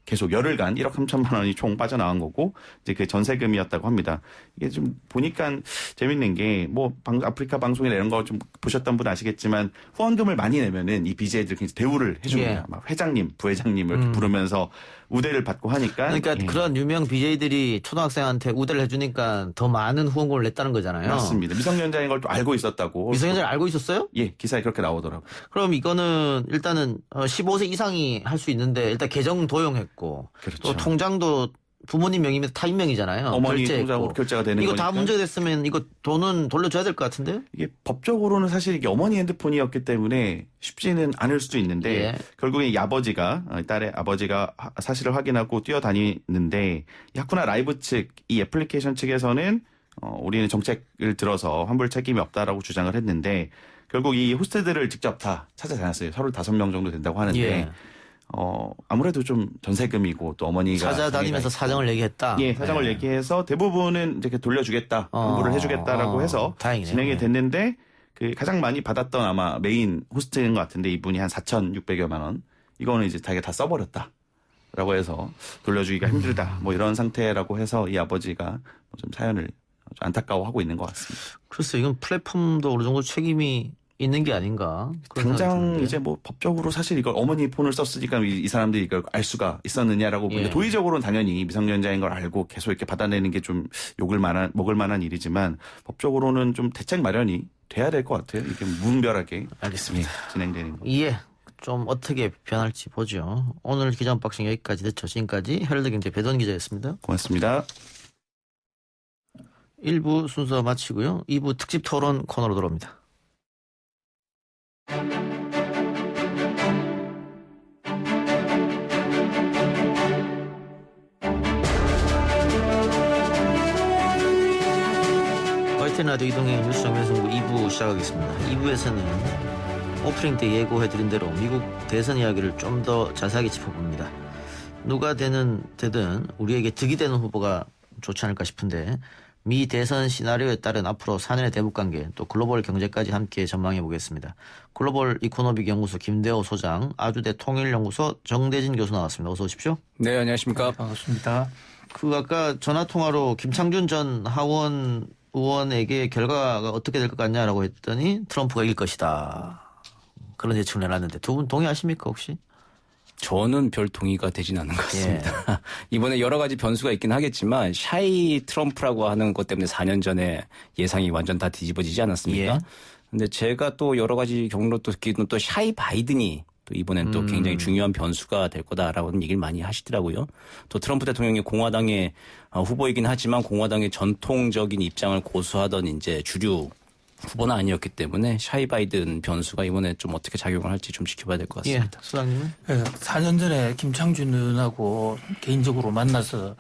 계속 열흘간 1억 3천만 원이 총 빠져나간 거고 이제 그게 전세금이었다고 합니다. 이게 좀 보니까 재밌는 게 뭐 아프리카 방송이나 이런 거 좀 보셨던 분 아시겠지만 후원금을 많이 내면은 이 BJ들 굉장히 대우를 해줍니다. 막 회장님, 부회장님을 부르면서 우대를 받고 하니까. 그러니까 그런 유명 BJ들이 초등학생한테 우대를 해주니까 더 많은 후원금을 냈다는 거잖아요. 맞습니다. 미성년자인 걸 또 알고 있었다고. 미성년자를 알고 있었어요? 예, 기사에 그렇게 나오더라고요. 그럼 이거는 일단은 15세 이상이 할 수 있는데 일단 계정 도용했고 그렇죠. 또 통장도 부모님 명이면 타인명이잖아요. 어머니 통장으로 결제가 되는 이거 거니까. 다 문제가 됐으면 이거 돈은 돌려줘야 될 것 같은데? 이게 법적으로는 사실 이게 어머니 핸드폰이었기 때문에 쉽지는 않을 수도 있는데 결국에 이 아버지가 딸의 아버지가 사실을 확인하고 뛰어다니는데 이 하쿠나 라이브 측 이 애플리케이션 측에서는 우리는 정책을 들어서 환불 책임이 없다라고 주장을 했는데 결국 이 호스트들을 직접 다 찾아다녔어요. 35명 정도 된다고 하는데 아무래도 좀 전세금이고 또 어머니가 찾아다니면서 사정을 얘기했다. 예, 사정을 얘기해서 대부분은 이제 돌려주겠다, 환불을 해주겠다라고 해서 다행이네요. 진행이 됐는데 그 가장 많이 받았던 아마 메인 호스트인 것 같은데 이분이 한 4,600여만 원. 이거는 이제 자기가 다 써버렸다라고 해서 돌려주기가 힘들다. 뭐 이런 상태라고 해서 이 아버지가 좀 사연을 좀 안타까워하고 있는 것 같습니다. 글쎄 이건 플랫폼도 어느 정도 책임이 있는 게 아닌가. 당장 이제 뭐 법적으로 사실 이걸 어머니 폰을 썼으니까 이 사람들이 이걸 알 수가 있었느냐라고 보는데 도의적으로는 당연히 미성년자인 걸 알고 계속 이렇게 받아내는 게 좀 먹을 만한 일이지만 법적으로는 좀 대책 마련이 돼야 될 것 같아요. 이게 무분별하게 알겠습니다. 진행되는 거. 예. 좀 어떻게 변할지 보죠. 오늘 기자 언박싱 여기까지 듣죠. 지금까지 헤럴드 경제 배돈 기자였습니다. 고맙습니다. 1부 순서 마치고요. 2부 특집 토론 코너로 돌아옵니다. YTN 라디오 이동의 뉴스 정면승부 2부 시작하겠습니다. 2부에서는 오프닝 때 예고해드린 대로 미국 대선 이야기를 좀 더 자세하게 짚어봅니다. 누가 되든 우리에게 득이 되는 후보가 좋지 않을까 싶은데 미 대선 시나리오에 따른 앞으로 4년의 대북관계 또 글로벌 경제까지 함께 전망해 보겠습니다. 글로벌 이코노믹 연구소 김대호 소장, 아주대 통일연구소 정대진 교수 나왔습니다. 어서 오십시오. 네, 안녕하십니까. 반갑습니다. 아까 전화통화로 김창준 전 하원 의원에게 결과가 어떻게 될 것 같냐라고 했더니 트럼프가 이길 것이다. 그런 예측을 내놨는데 두 분 동의하십니까 혹시? 저는 별 동의가 되진 않는 것 같습니다. 이번에 여러 가지 변수가 있긴 하겠지만 샤이 트럼프라고 하는 것 때문에 4년 전에 예상이 완전 다 뒤집어지지 않았습니까? 근데 제가 또 여러 가지 경로 또 듣기는 또 샤이 바이든이 또 이번엔 또 굉장히 중요한 변수가 될 거다라고 얘기를 많이 하시더라고요. 또 트럼프 대통령이 공화당의 후보이긴 하지만 공화당의 전통적인 입장을 고수하던 이제 주류 후보는 아니었기 때문에 샤이 바이든 변수가 이번에 좀 어떻게 작용을 할지 좀 지켜봐야 될 것 같습니다. 수장님은? 4년 전에 김창준 의원하고 개인적으로 만나서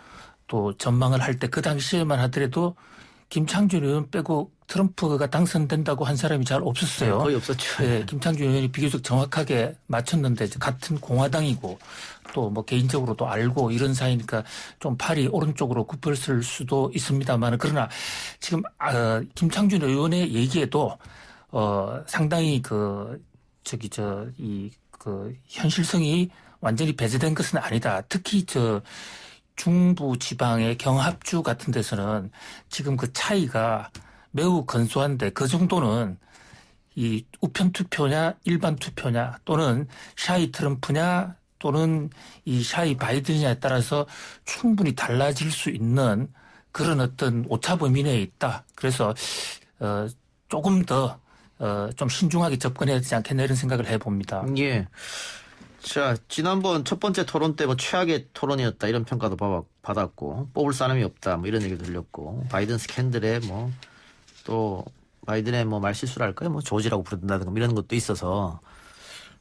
또 전망을 할 때 그 당시에만 하더라도 김창준 의원 빼고 트럼프가 당선된다고 한 사람이 잘 없었어요. 거의 없었죠. 네, 김창준 의원이 비교적 정확하게 맞췄는데 같은 공화당이고 또 뭐 개인적으로도 알고 이런 사이니까 좀 팔이 오른쪽으로 굽혔을 수도 있습니다만 그러나 지금 김창준 의원의 얘기에도 상당히 현실성이 완전히 배제된 것은 아니다. 특히 중부 지방의 경합주 같은 데서는 지금 그 차이가 매우 근소한데 그 정도는 이 우편 투표냐 일반 투표냐 또는 샤이 트럼프냐 또는 이 샤이 바이든이냐에 따라서 충분히 달라질 수 있는 그런 어떤 오차 범위 내에 있다. 그래서 조금 더 좀 신중하게 접근해야 되지 않겠나 이런 생각을 해봅니다. 예. 자, 지난번 첫 번째 토론 때 뭐 최악의 토론이었다 이런 평가도 받았고 뽑을 사람이 없다 뭐 이런 얘기도 들렸고 바이든 스캔들에 뭐 또 바이든의 뭐 말실수랄까요? 뭐 조지라고 부른다든가 이런 것도 있어서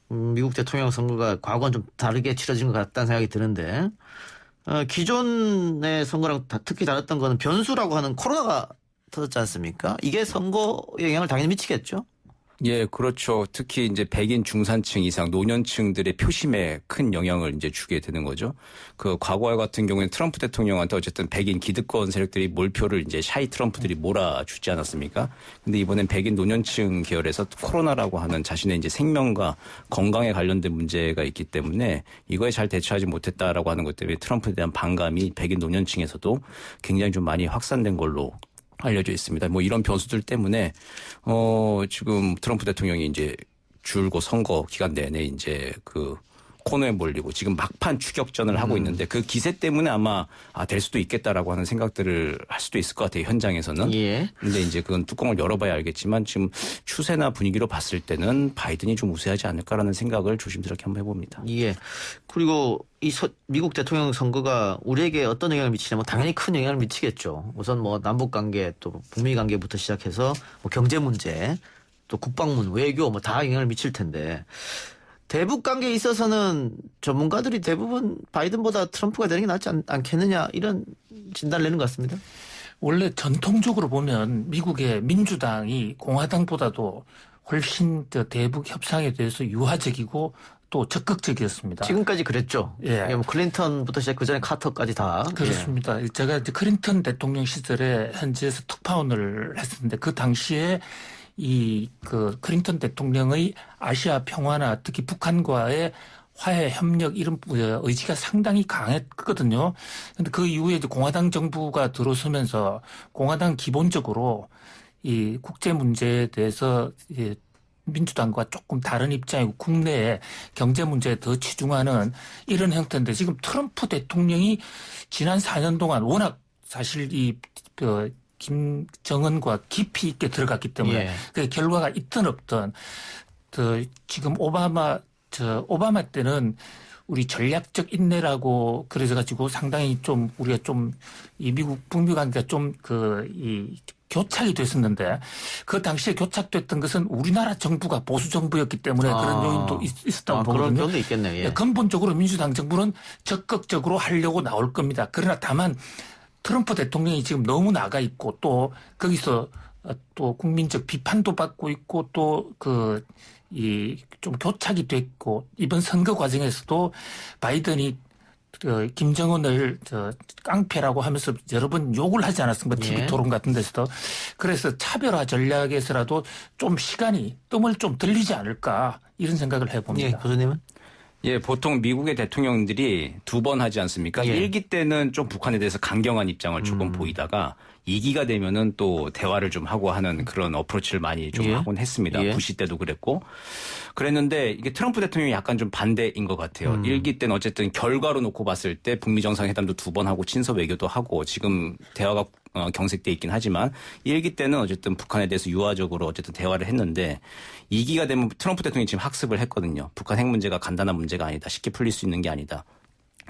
미국 대통령 선거가 과거는 좀 다르게 치러진 것 같다는 생각이 드는데 기존의 선거랑 특히 다랐던 거는 변수라고 하는 코로나가 터졌지 않습니까? 이게 선거에 영향을 당연히 미치겠죠? 예, 그렇죠. 특히 이제 백인 중산층 이상 노년층들의 표심에 큰 영향을 이제 주게 되는 거죠. 그 과거와 같은 경우에는 트럼프 대통령한테 어쨌든 백인 기득권 세력들이 몰표를 이제 샤이 트럼프들이 몰아주지 않았습니까? 근데 이번엔 백인 노년층 계열에서 코로나라고 하는 자신의 이제 생명과 건강에 관련된 문제가 있기 때문에 이거에 잘 대처하지 못했다라고 하는 것 때문에 트럼프에 대한 반감이 백인 노년층에서도 굉장히 좀 많이 확산된 걸로 알려져 있습니다. 뭐 이런 변수들 때문에 지금 트럼프 대통령이 이제 줄곧 선거 기간 내내 이제 그 코너에 몰리고 지금 막판 추격전을 하고 있는데 그 기세 때문에 아마 될 수도 있겠다라고 하는 생각들을 할 수도 있을 것 같아요. 현장에서는. 예. 근데 이제 그건 뚜껑을 열어봐야 알겠지만 지금 추세나 분위기로 봤을 때는 바이든이 좀 우세하지 않을까라는 생각을 조심스럽게 한번 해봅니다. 예. 그리고 이 미국 대통령 선거가 우리에게 어떤 영향을 미치냐면 당연히 큰 영향을 미치겠죠. 우선 뭐 남북 관계 또 북미 관계부터 시작해서 뭐 경제 문제 또 국방문 외교 뭐 다 영향을 미칠 텐데 대북 관계에 있어서는 전문가들이 대부분 바이든보다 트럼프가 되는 게 낫지 않겠느냐 이런 진단을 내는 것 같습니다. 원래 전통적으로 보면 미국의 민주당이 공화당보다도 훨씬 더 대북 협상에 대해서 유화적이고 또 적극적이었습니다. 지금까지 그랬죠. 예. 뭐 클린턴부터 시작 그전에 카터까지 다. 그렇습니다. 예. 제가 이제 클린턴 대통령 시절에 현지에서 특파원을 했었는데 그 당시에 그 클린턴 대통령의 아시아 평화나 특히 북한과의 화해 협력 이런 의지가 상당히 강했거든요. 그런데 그 이후에 이제 공화당 정부가 들어서면서 공화당 기본적으로 이 국제 문제에 대해서 민주당과 조금 다른 입장이고 국내에 경제 문제에 더 치중하는 이런 형태인데 지금 트럼프 대통령이 지난 4년 동안 워낙 사실 김정은과 깊이 있게 들어갔기 때문에 그 결과가 있든 없든 지금 오바마 때는 우리 전략적 인내라고 그래서 가지고 상당히 좀 우리가 좀 이 북미 관계가 좀 교착이 됐었는데 그 당시에 교착됐던 것은 우리나라 정부가 보수 정부였기 때문에 그런 요인도 있었다고 보거든요. 그런 면도 있겠네요. 예. 근본적으로 민주당 정부는 적극적으로 하려고 나올 겁니다. 그러나 다만 트럼프 대통령이 지금 너무 나가 있고 또 거기서 또 국민적 비판도 받고 있고 또 좀 교착이 됐고 이번 선거 과정에서도 바이든이 김정은을 깡패라고 하면서 여러 번 욕을 하지 않았습니까? TV 토론 같은 데서도. 그래서 차별화 전략에서라도 좀 시간이 뜸을 좀 들리지 않을까 이런 생각을 해봅니다. 예, 교수님은? 예, 보통 미국의 대통령들이 두 번 하지 않습니까? 예. 1기 때는 좀 북한에 대해서 강경한 입장을 조금 보이다가 2기가 되면은 또 대화를 좀 하고 하는 그런 어프로치를 많이 좀 하곤 했습니다. 부시 때도 그랬고. 그랬는데 이게 트럼프 대통령이 약간 좀 반대인 것 같아요. 1기 때는 어쨌든 결과로 놓고 봤을 때 북미 정상회담도 2번 하고 친서 외교도 하고 지금 대화가 경색돼 있긴 하지만 1기 때는 어쨌든 북한에 대해서 유화적으로 어쨌든 대화를 했는데 2기가 되면 트럼프 대통령이 지금 학습을 했거든요. 북한 핵 문제가 간단한 문제가 아니다. 쉽게 풀릴 수 있는 게 아니다.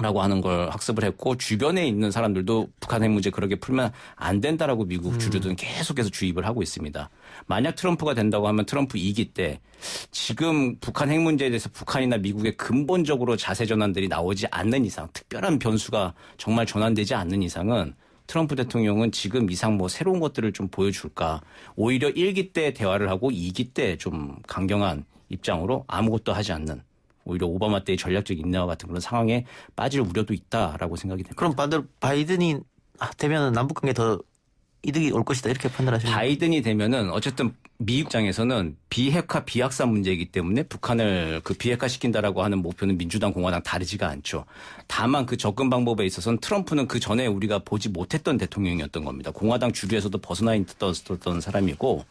라고 하는 걸 학습을 했고 주변에 있는 사람들도 북한 핵 문제 그렇게 풀면 안 된다라고 미국 주류들은 계속해서 주입을 하고 있습니다. 만약 트럼프가 된다고 하면 트럼프 2기 때 지금 북한 핵 문제에 대해서 북한이나 미국의 근본적으로 자세 전환들이 나오지 않는 이상 특별한 변수가 정말 전환되지 않는 이상은 트럼프 대통령은 지금 이상 뭐 새로운 것들을 좀 보여줄까 오히려 1기 때 대화를 하고 2기 때 좀 강경한 입장으로 아무것도 하지 않는 오히려 오바마 때의 전략적 인내와 같은 그런 상황에 빠질 우려도 있다라고 생각이 됩니다. 그럼 반대로 바이든이 되면 남북관계 더 이득이 올 것이다 이렇게 판단하시나요? 바이든이 되면은 어쨌든 미국 입장에서는 비핵화 비약사 문제이기 때문에 북한을 그 비핵화시킨다라고 하는 목표는 민주당 공화당 다르지가 않죠. 다만 그 접근 방법에 있어서는 트럼프는 그 전에 우리가 보지 못했던 대통령이었던 겁니다. 공화당 주류에서도 벗어나 있었던 사람이고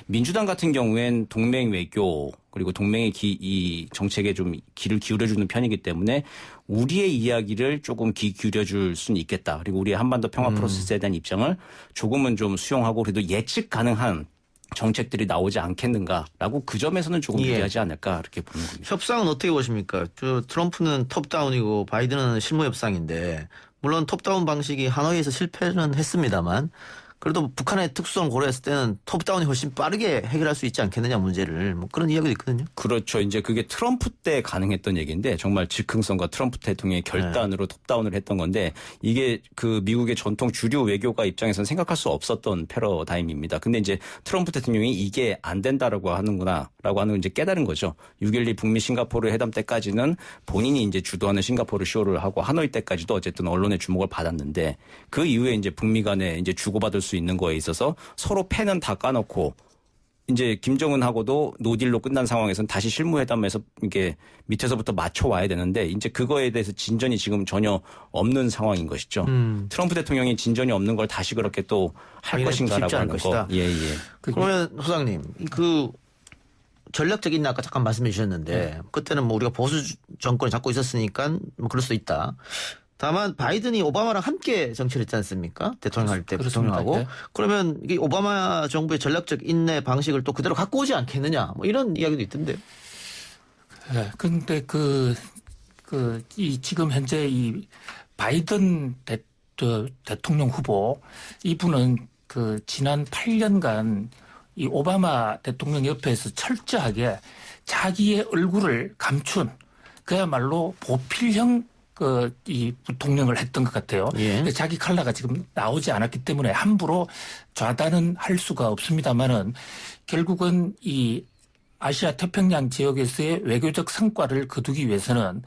민주당 같은 경우엔 동맹 외교 그리고 동맹의 이 정책에 좀 귀를 기울여주는 편이기 때문에 우리의 이야기를 조금 귀 기울여줄 수는 있겠다. 그리고 우리의 한반도 평화 프로세스에 대한 입장을 조금은 좀 수용하고 그래도 예측 가능한 정책들이 나오지 않겠는가라고 그 점에서는 조금 유리하지 않을까 이렇게 보는 겁니다. 협상은 어떻게 보십니까? 트럼프는 톱다운이고 바이든은 실무 협상인데 물론 톱다운 방식이 하노이에서 실패는 했습니다만 그래도 북한의 특수성을 고려했을 때는 톱다운이 훨씬 빠르게 해결할 수 있지 않겠느냐 문제를 뭐 그런 이야기도 있거든요. 그렇죠. 이제 그게 트럼프 때 가능했던 얘기인데 정말 즉흥성과 트럼프 대통령의 결단으로 톱다운을 했던 건데 이게 그 미국의 전통 주류 외교가 입장에서는 생각할 수 없었던 패러다임입니다. 근데 이제 트럼프 대통령이 이게 안 된다라고 하는구나라고 하는 걸 이제 깨달은 거죠. 6.12 북미 싱가포르 회담 때까지는 본인이 이제 주도하는 싱가포르 쇼를 하고 하노이 때까지도 어쨌든 언론의 주목을 받았는데 그 이후에 이제 북미 간에 이제 주고받을 수 있는 거에 있어서 서로 패는 다 까놓고 이제 김정은하고도 노딜로 끝난 상황에서는 다시 실무회담에서 이게 밑에서부터 맞춰와야 되는데 이제 그거에 대해서 진전이 지금 전혀 없는 상황인 것이죠. 트럼프 대통령이 진전이 없는 걸 다시 그렇게 또 할 것인가라고 하는 거. 예. 그러면 소장님 그 전략적인 아까 잠깐 말씀해 주셨는데 그때는 뭐 우리가 보수 정권을 잡고 있었으니까 뭐 그럴 수 있다. 다만 바이든이 오바마랑 함께 정치를 했지 않습니까? 대통령 할 때 부통령하고. 네. 그러면 이게 오바마 정부의 전략적 인내 방식을 또 그대로 갖고 오지 않겠느냐 뭐 이런 이야기도 있던데요. 네. 근데 지금 현재 이 바이든 대통령 후보 이분은 그 지난 8년간 이 오바마 대통령 옆에서 철저하게 자기의 얼굴을 감춘 그야말로 보필형 이 부통령을 했던 것 같아요. 예. 자기 컬러가 지금 나오지 않았기 때문에 함부로 좌단은 할 수가 없습니다만은 결국은 이 아시아 태평양 지역에서의 외교적 성과를 거두기 위해서는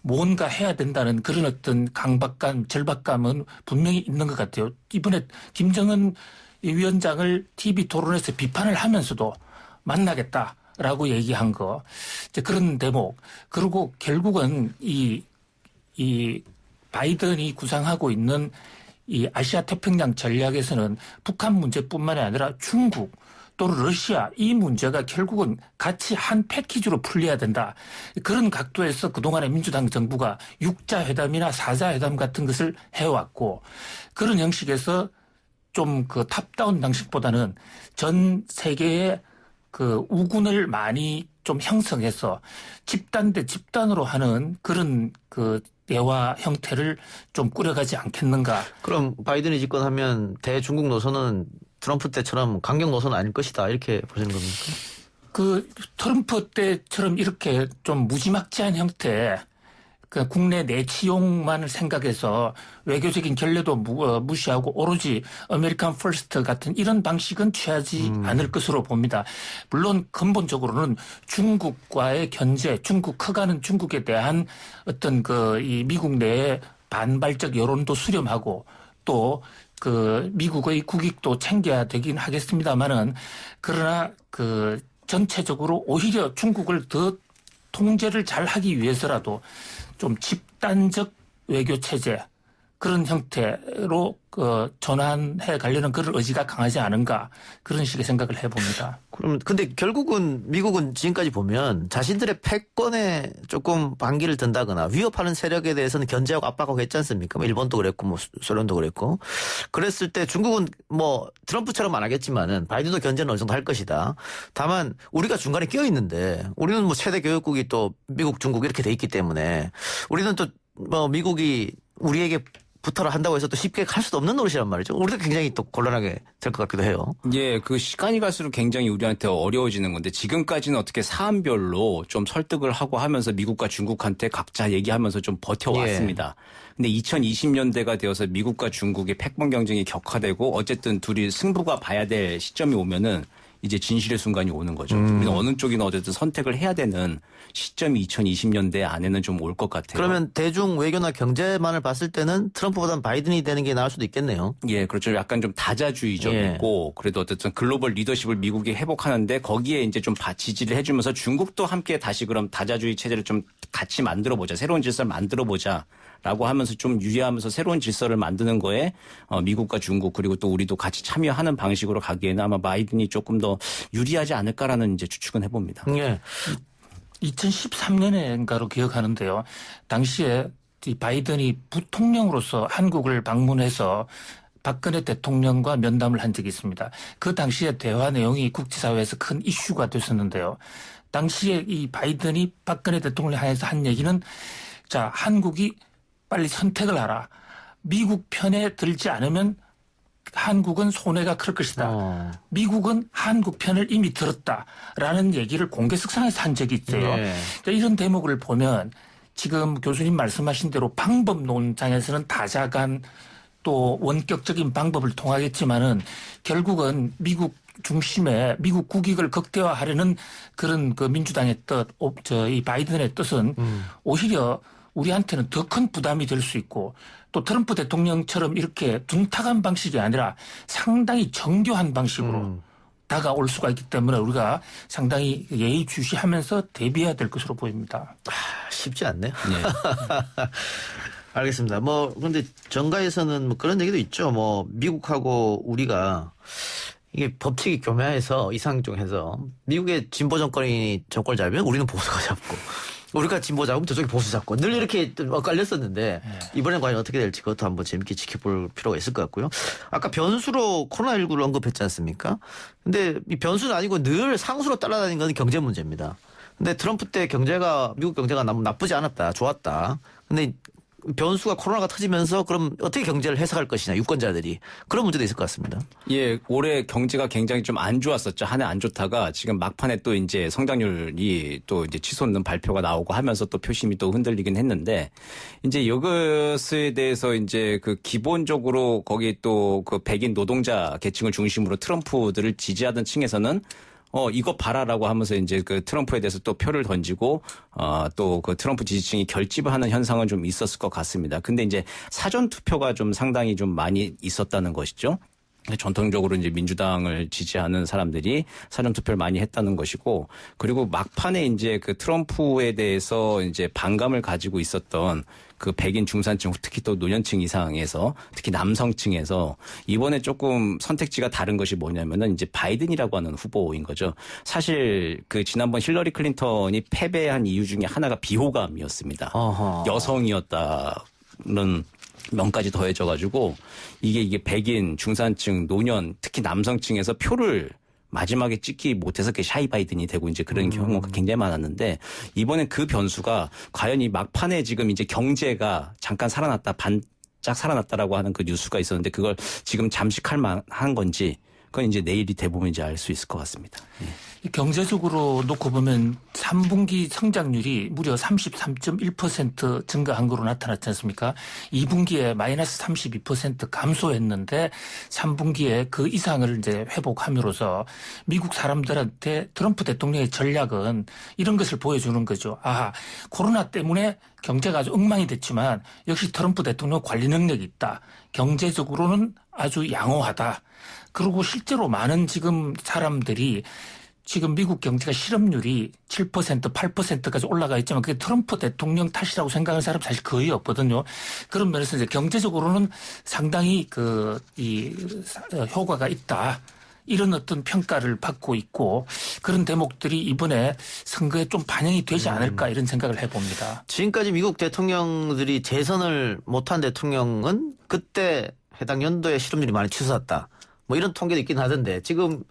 뭔가 해야 된다는 그런 어떤 강박감, 절박감은 분명히 있는 것 같아요. 이번에 김정은 위원장을 TV 토론에서 비판을 하면서도 만나겠다라고 얘기한 거. 이제 그런 대목. 그리고 결국은 이 바이든이 구상하고 있는 이 아시아 태평양 전략에서는 북한 문제뿐만이 아니라 중국 또는 러시아 이 문제가 결국은 같이 한 패키지로 풀려야 된다. 그런 각도에서 그동안의 민주당 정부가 6자 회담이나 4자 회담 같은 것을 해왔고 그런 형식에서 좀 그 탑다운 방식보다는 전 세계의 그 우군을 많이 좀 형성해서 집단 대 집단으로 하는 그런 그 대화 형태를 좀 꾸려가지 않겠는가. 그럼 바이든이 집권하면 대중국 노선은 트럼프 때처럼 강경 노선은 아닐 것이다 이렇게 보시는 겁니까? 그 트럼프 때처럼 이렇게 좀 무지막지한 형태 그 국내 내치용만을 생각해서 외교적인 결례도 무시하고 오로지 아메리칸 퍼스트 같은 이런 방식은 취하지 않을 것으로 봅니다. 물론 근본적으로는 중국과의 견제, 커가는 중국에 대한 어떤 이 미국 내의 반발적 여론도 수렴하고 또 그 미국의 국익도 챙겨야 되긴 하겠습니다만은 그러나 그 전체적으로 오히려 중국을 더 통제를 잘 하기 위해서라도 좀 집단적 외교 체제 그런 형태로 전환해 가려는 그런 의지가 강하지 않은가 그런 식의 생각을 해봅니다. 그럼 근데 결국은 미국은 지금까지 보면 자신들의 패권에 조금 반기를 든다거나 위협하는 세력에 대해서는 견제하고 압박하고 했지 않습니까? 뭐 일본도 그랬고 뭐 소련도 그랬고 그랬을 때 중국은 뭐 트럼프처럼 안 하겠지만은 바이든도 견제는 어느 정도 할 것이다. 다만 우리가 중간에 끼어 있는데 우리는 뭐 최대 교역국이 또 미국, 중국 이렇게 돼 있기 때문에 우리는 또 뭐 미국이 우리에게 부터를 한다고 해서 또 쉽게 갈 수도 없는 노릇이란 말이죠. 우리도 굉장히 또 곤란하게 될 것 같기도 해요. 예, 그 시간이 갈수록 굉장히 우리한테 어려워지는 건데 지금까지는 어떻게 사안별로 좀 설득을 하고 하면서 미국과 중국한테 각자 얘기하면서 좀 버텨왔습니다. 예. 근데 2020년대가 되어서 미국과 중국의 패권 경쟁이 격화되고 어쨌든 둘이 승부가 봐야 될 시점이 오면은 이제 진실의 순간이 오는 거죠. 우리는 어느 쪽이나 어쨌든 선택을 해야 되는 시점이 2020년대 안에는 좀 올 것 같아요. 그러면 대중 외교나 경제만을 봤을 때는 트럼프보다는 바이든이 되는 게 나을 수도 있겠네요. 예, 그렇죠. 약간 좀 다자주의적이고 그래도 어쨌든 글로벌 리더십을 미국이 회복하는데 거기에 이제 좀 지지를 해주면서 중국도 함께 다시 그럼 다자주의 체제를 좀 같이 만들어보자. 새로운 질서를 만들어보자. 라고 하면서 좀 유의하면서 새로운 질서를 만드는 거에 미국과 중국 그리고 또 우리도 같이 참여하는 방식으로 가기에는 아마 바이든이 조금 더 유리하지 않을까라는 이제 추측은 해봅니다. 예. 2013년인가로 기억하는데요. 당시에 이 바이든이 부통령으로서 한국을 방문해서 박근혜 대통령과 면담을 한 적이 있습니다. 그 당시에 대화 내용이 국제사회에서 큰 이슈가 됐었는데요. 당시에 이 바이든이 박근혜 대통령을 향해서 한 얘기는 자, 한국이 빨리 선택을 하라. 미국 편에 들지 않으면 한국은 손해가 클 것이다. 미국은 한국 편을 이미 들었다라는 얘기를 공개석상에서 한 적이 있어요. 네. 이런 대목을 보면 지금 교수님 말씀하신 대로 방법론장에서는 다자간 또 원격적인 방법을 통하겠지만은 결국은 미국 중심에 미국 국익을 극대화하려는 그런 그 민주당의 뜻, 이 바이든의 뜻은 오히려 우리한테는 더 큰 부담이 될 수 있고 또 트럼프 대통령처럼 이렇게 둔탁한 방식이 아니라 상당히 정교한 방식으로 다가올 수가 있기 때문에 우리가 상당히 예의주시하면서 대비해야 될 것으로 보입니다. 쉽지 않네요. 네. 알겠습니다. 그런데 정가에서는 그런 얘기도 있죠. 미국하고 우리가 이게 법칙이 교묘해서 이상종해서 미국의 진보 정권이 정권을 잡으면 우리는 보수가 잡고 우리가 진보 잡으면 저쪽이 보수 잡고 늘 이렇게 엇갈렸었는데 이번엔 과연 어떻게 될지 그것도 한번 재밌게 지켜볼 필요가 있을 것 같고요. 아까 변수로 코로나19를 언급했지 않습니까? 근데 이 변수는 아니고 늘 상수로 따라다니는 건 경제 문제입니다. 근데 트럼프 때 미국 경제가 나쁘지 않았다. 좋았다. 근데 변수가 코로나가 터지면서 그럼 어떻게 경제를 해석할 것이냐 유권자들이 그런 문제도 있을 것 같습니다. 예, 올해 경제가 굉장히 좀 안 좋았었죠. 한 해 안 좋다가 지금 막판에 또 이제 성장률이 또 이제 치솟는 발표가 나오고 하면서 또 표심이 또 흔들리긴 했는데 이제 이것에 대해서 이제 그 기본적으로 거기 또 그 백인 노동자 계층을 중심으로 트럼프들을 지지하던 층에서는 이거 봐라라고 하면서 이제 그 트럼프에 대해서 또 표를 던지고, 또 그 트럼프 지지층이 결집을 하는 현상은 좀 있었을 것 같습니다. 근데 이제 사전투표가 좀 상당히 좀 많이 있었다는 것이죠. 전통적으로 이제 민주당을 지지하는 사람들이 사전투표를 많이 했다는 것이고, 그리고 막판에 이제 그 트럼프에 대해서 이제 반감을 가지고 있었던 그 백인 중산층, 특히 또 노년층 이상에서, 특히 남성층에서 이번에 조금 선택지가 다른 것이 뭐냐면은 이제 바이든이라고 하는 후보인 거죠. 사실 그 지난번 힐러리 클린턴이 패배한 이유 중에 하나가 비호감이었습니다. 여성이었다는 명까지 더해져가지고 이게 백인, 중산층, 노년, 특히 남성층에서 표를 마지막에 찍지 못해서 그게 샤이 바이든이 되고 이제 그런 경우가 굉장히 많았는데 이번엔 그 변수가 과연 이 막판에 지금 이제 경제가 잠깐 살아났다, 반짝 살아났다라고 하는 그 뉴스가 있었는데 그걸 지금 잠식할 만한 건지 그건 이제 내일이 돼보면 이제 알 수 있을 것 같습니다. 예. 경제적으로 놓고 보면 3분기 성장률이 무려 33.1% 증가한 거로 나타났지 않습니까? 2분기에 마이너스 32% 감소했는데 3분기에 그 이상을 이제 회복함으로써 미국 사람들한테 트럼프 대통령의 전략은 이런 것을 보여주는 거죠. 코로나 때문에 경제가 아주 엉망이 됐지만 역시 트럼프 대통령 관리 능력이 있다. 경제적으로는 아주 양호하다. 그리고 실제로 많은 지금 사람들이 지금 미국 경제가 실업률이 7%, 8%까지 올라가 있지만 그게 트럼프 대통령 탓이라고 생각하는 사람 사실 거의 없거든요. 그런 면에서 이제 경제적으로는 상당히 효과가 있다. 이런 어떤 평가를 받고 있고 그런 대목들이 이번에 선거에 좀 반영이 되지 않을까 이런 생각을 해봅니다. 지금까지 미국 대통령들이 재선을 못한 대통령은 그때 해당 연도에 실업률이 많이 치솟았다. 이런 통계도 있긴 하던데 지금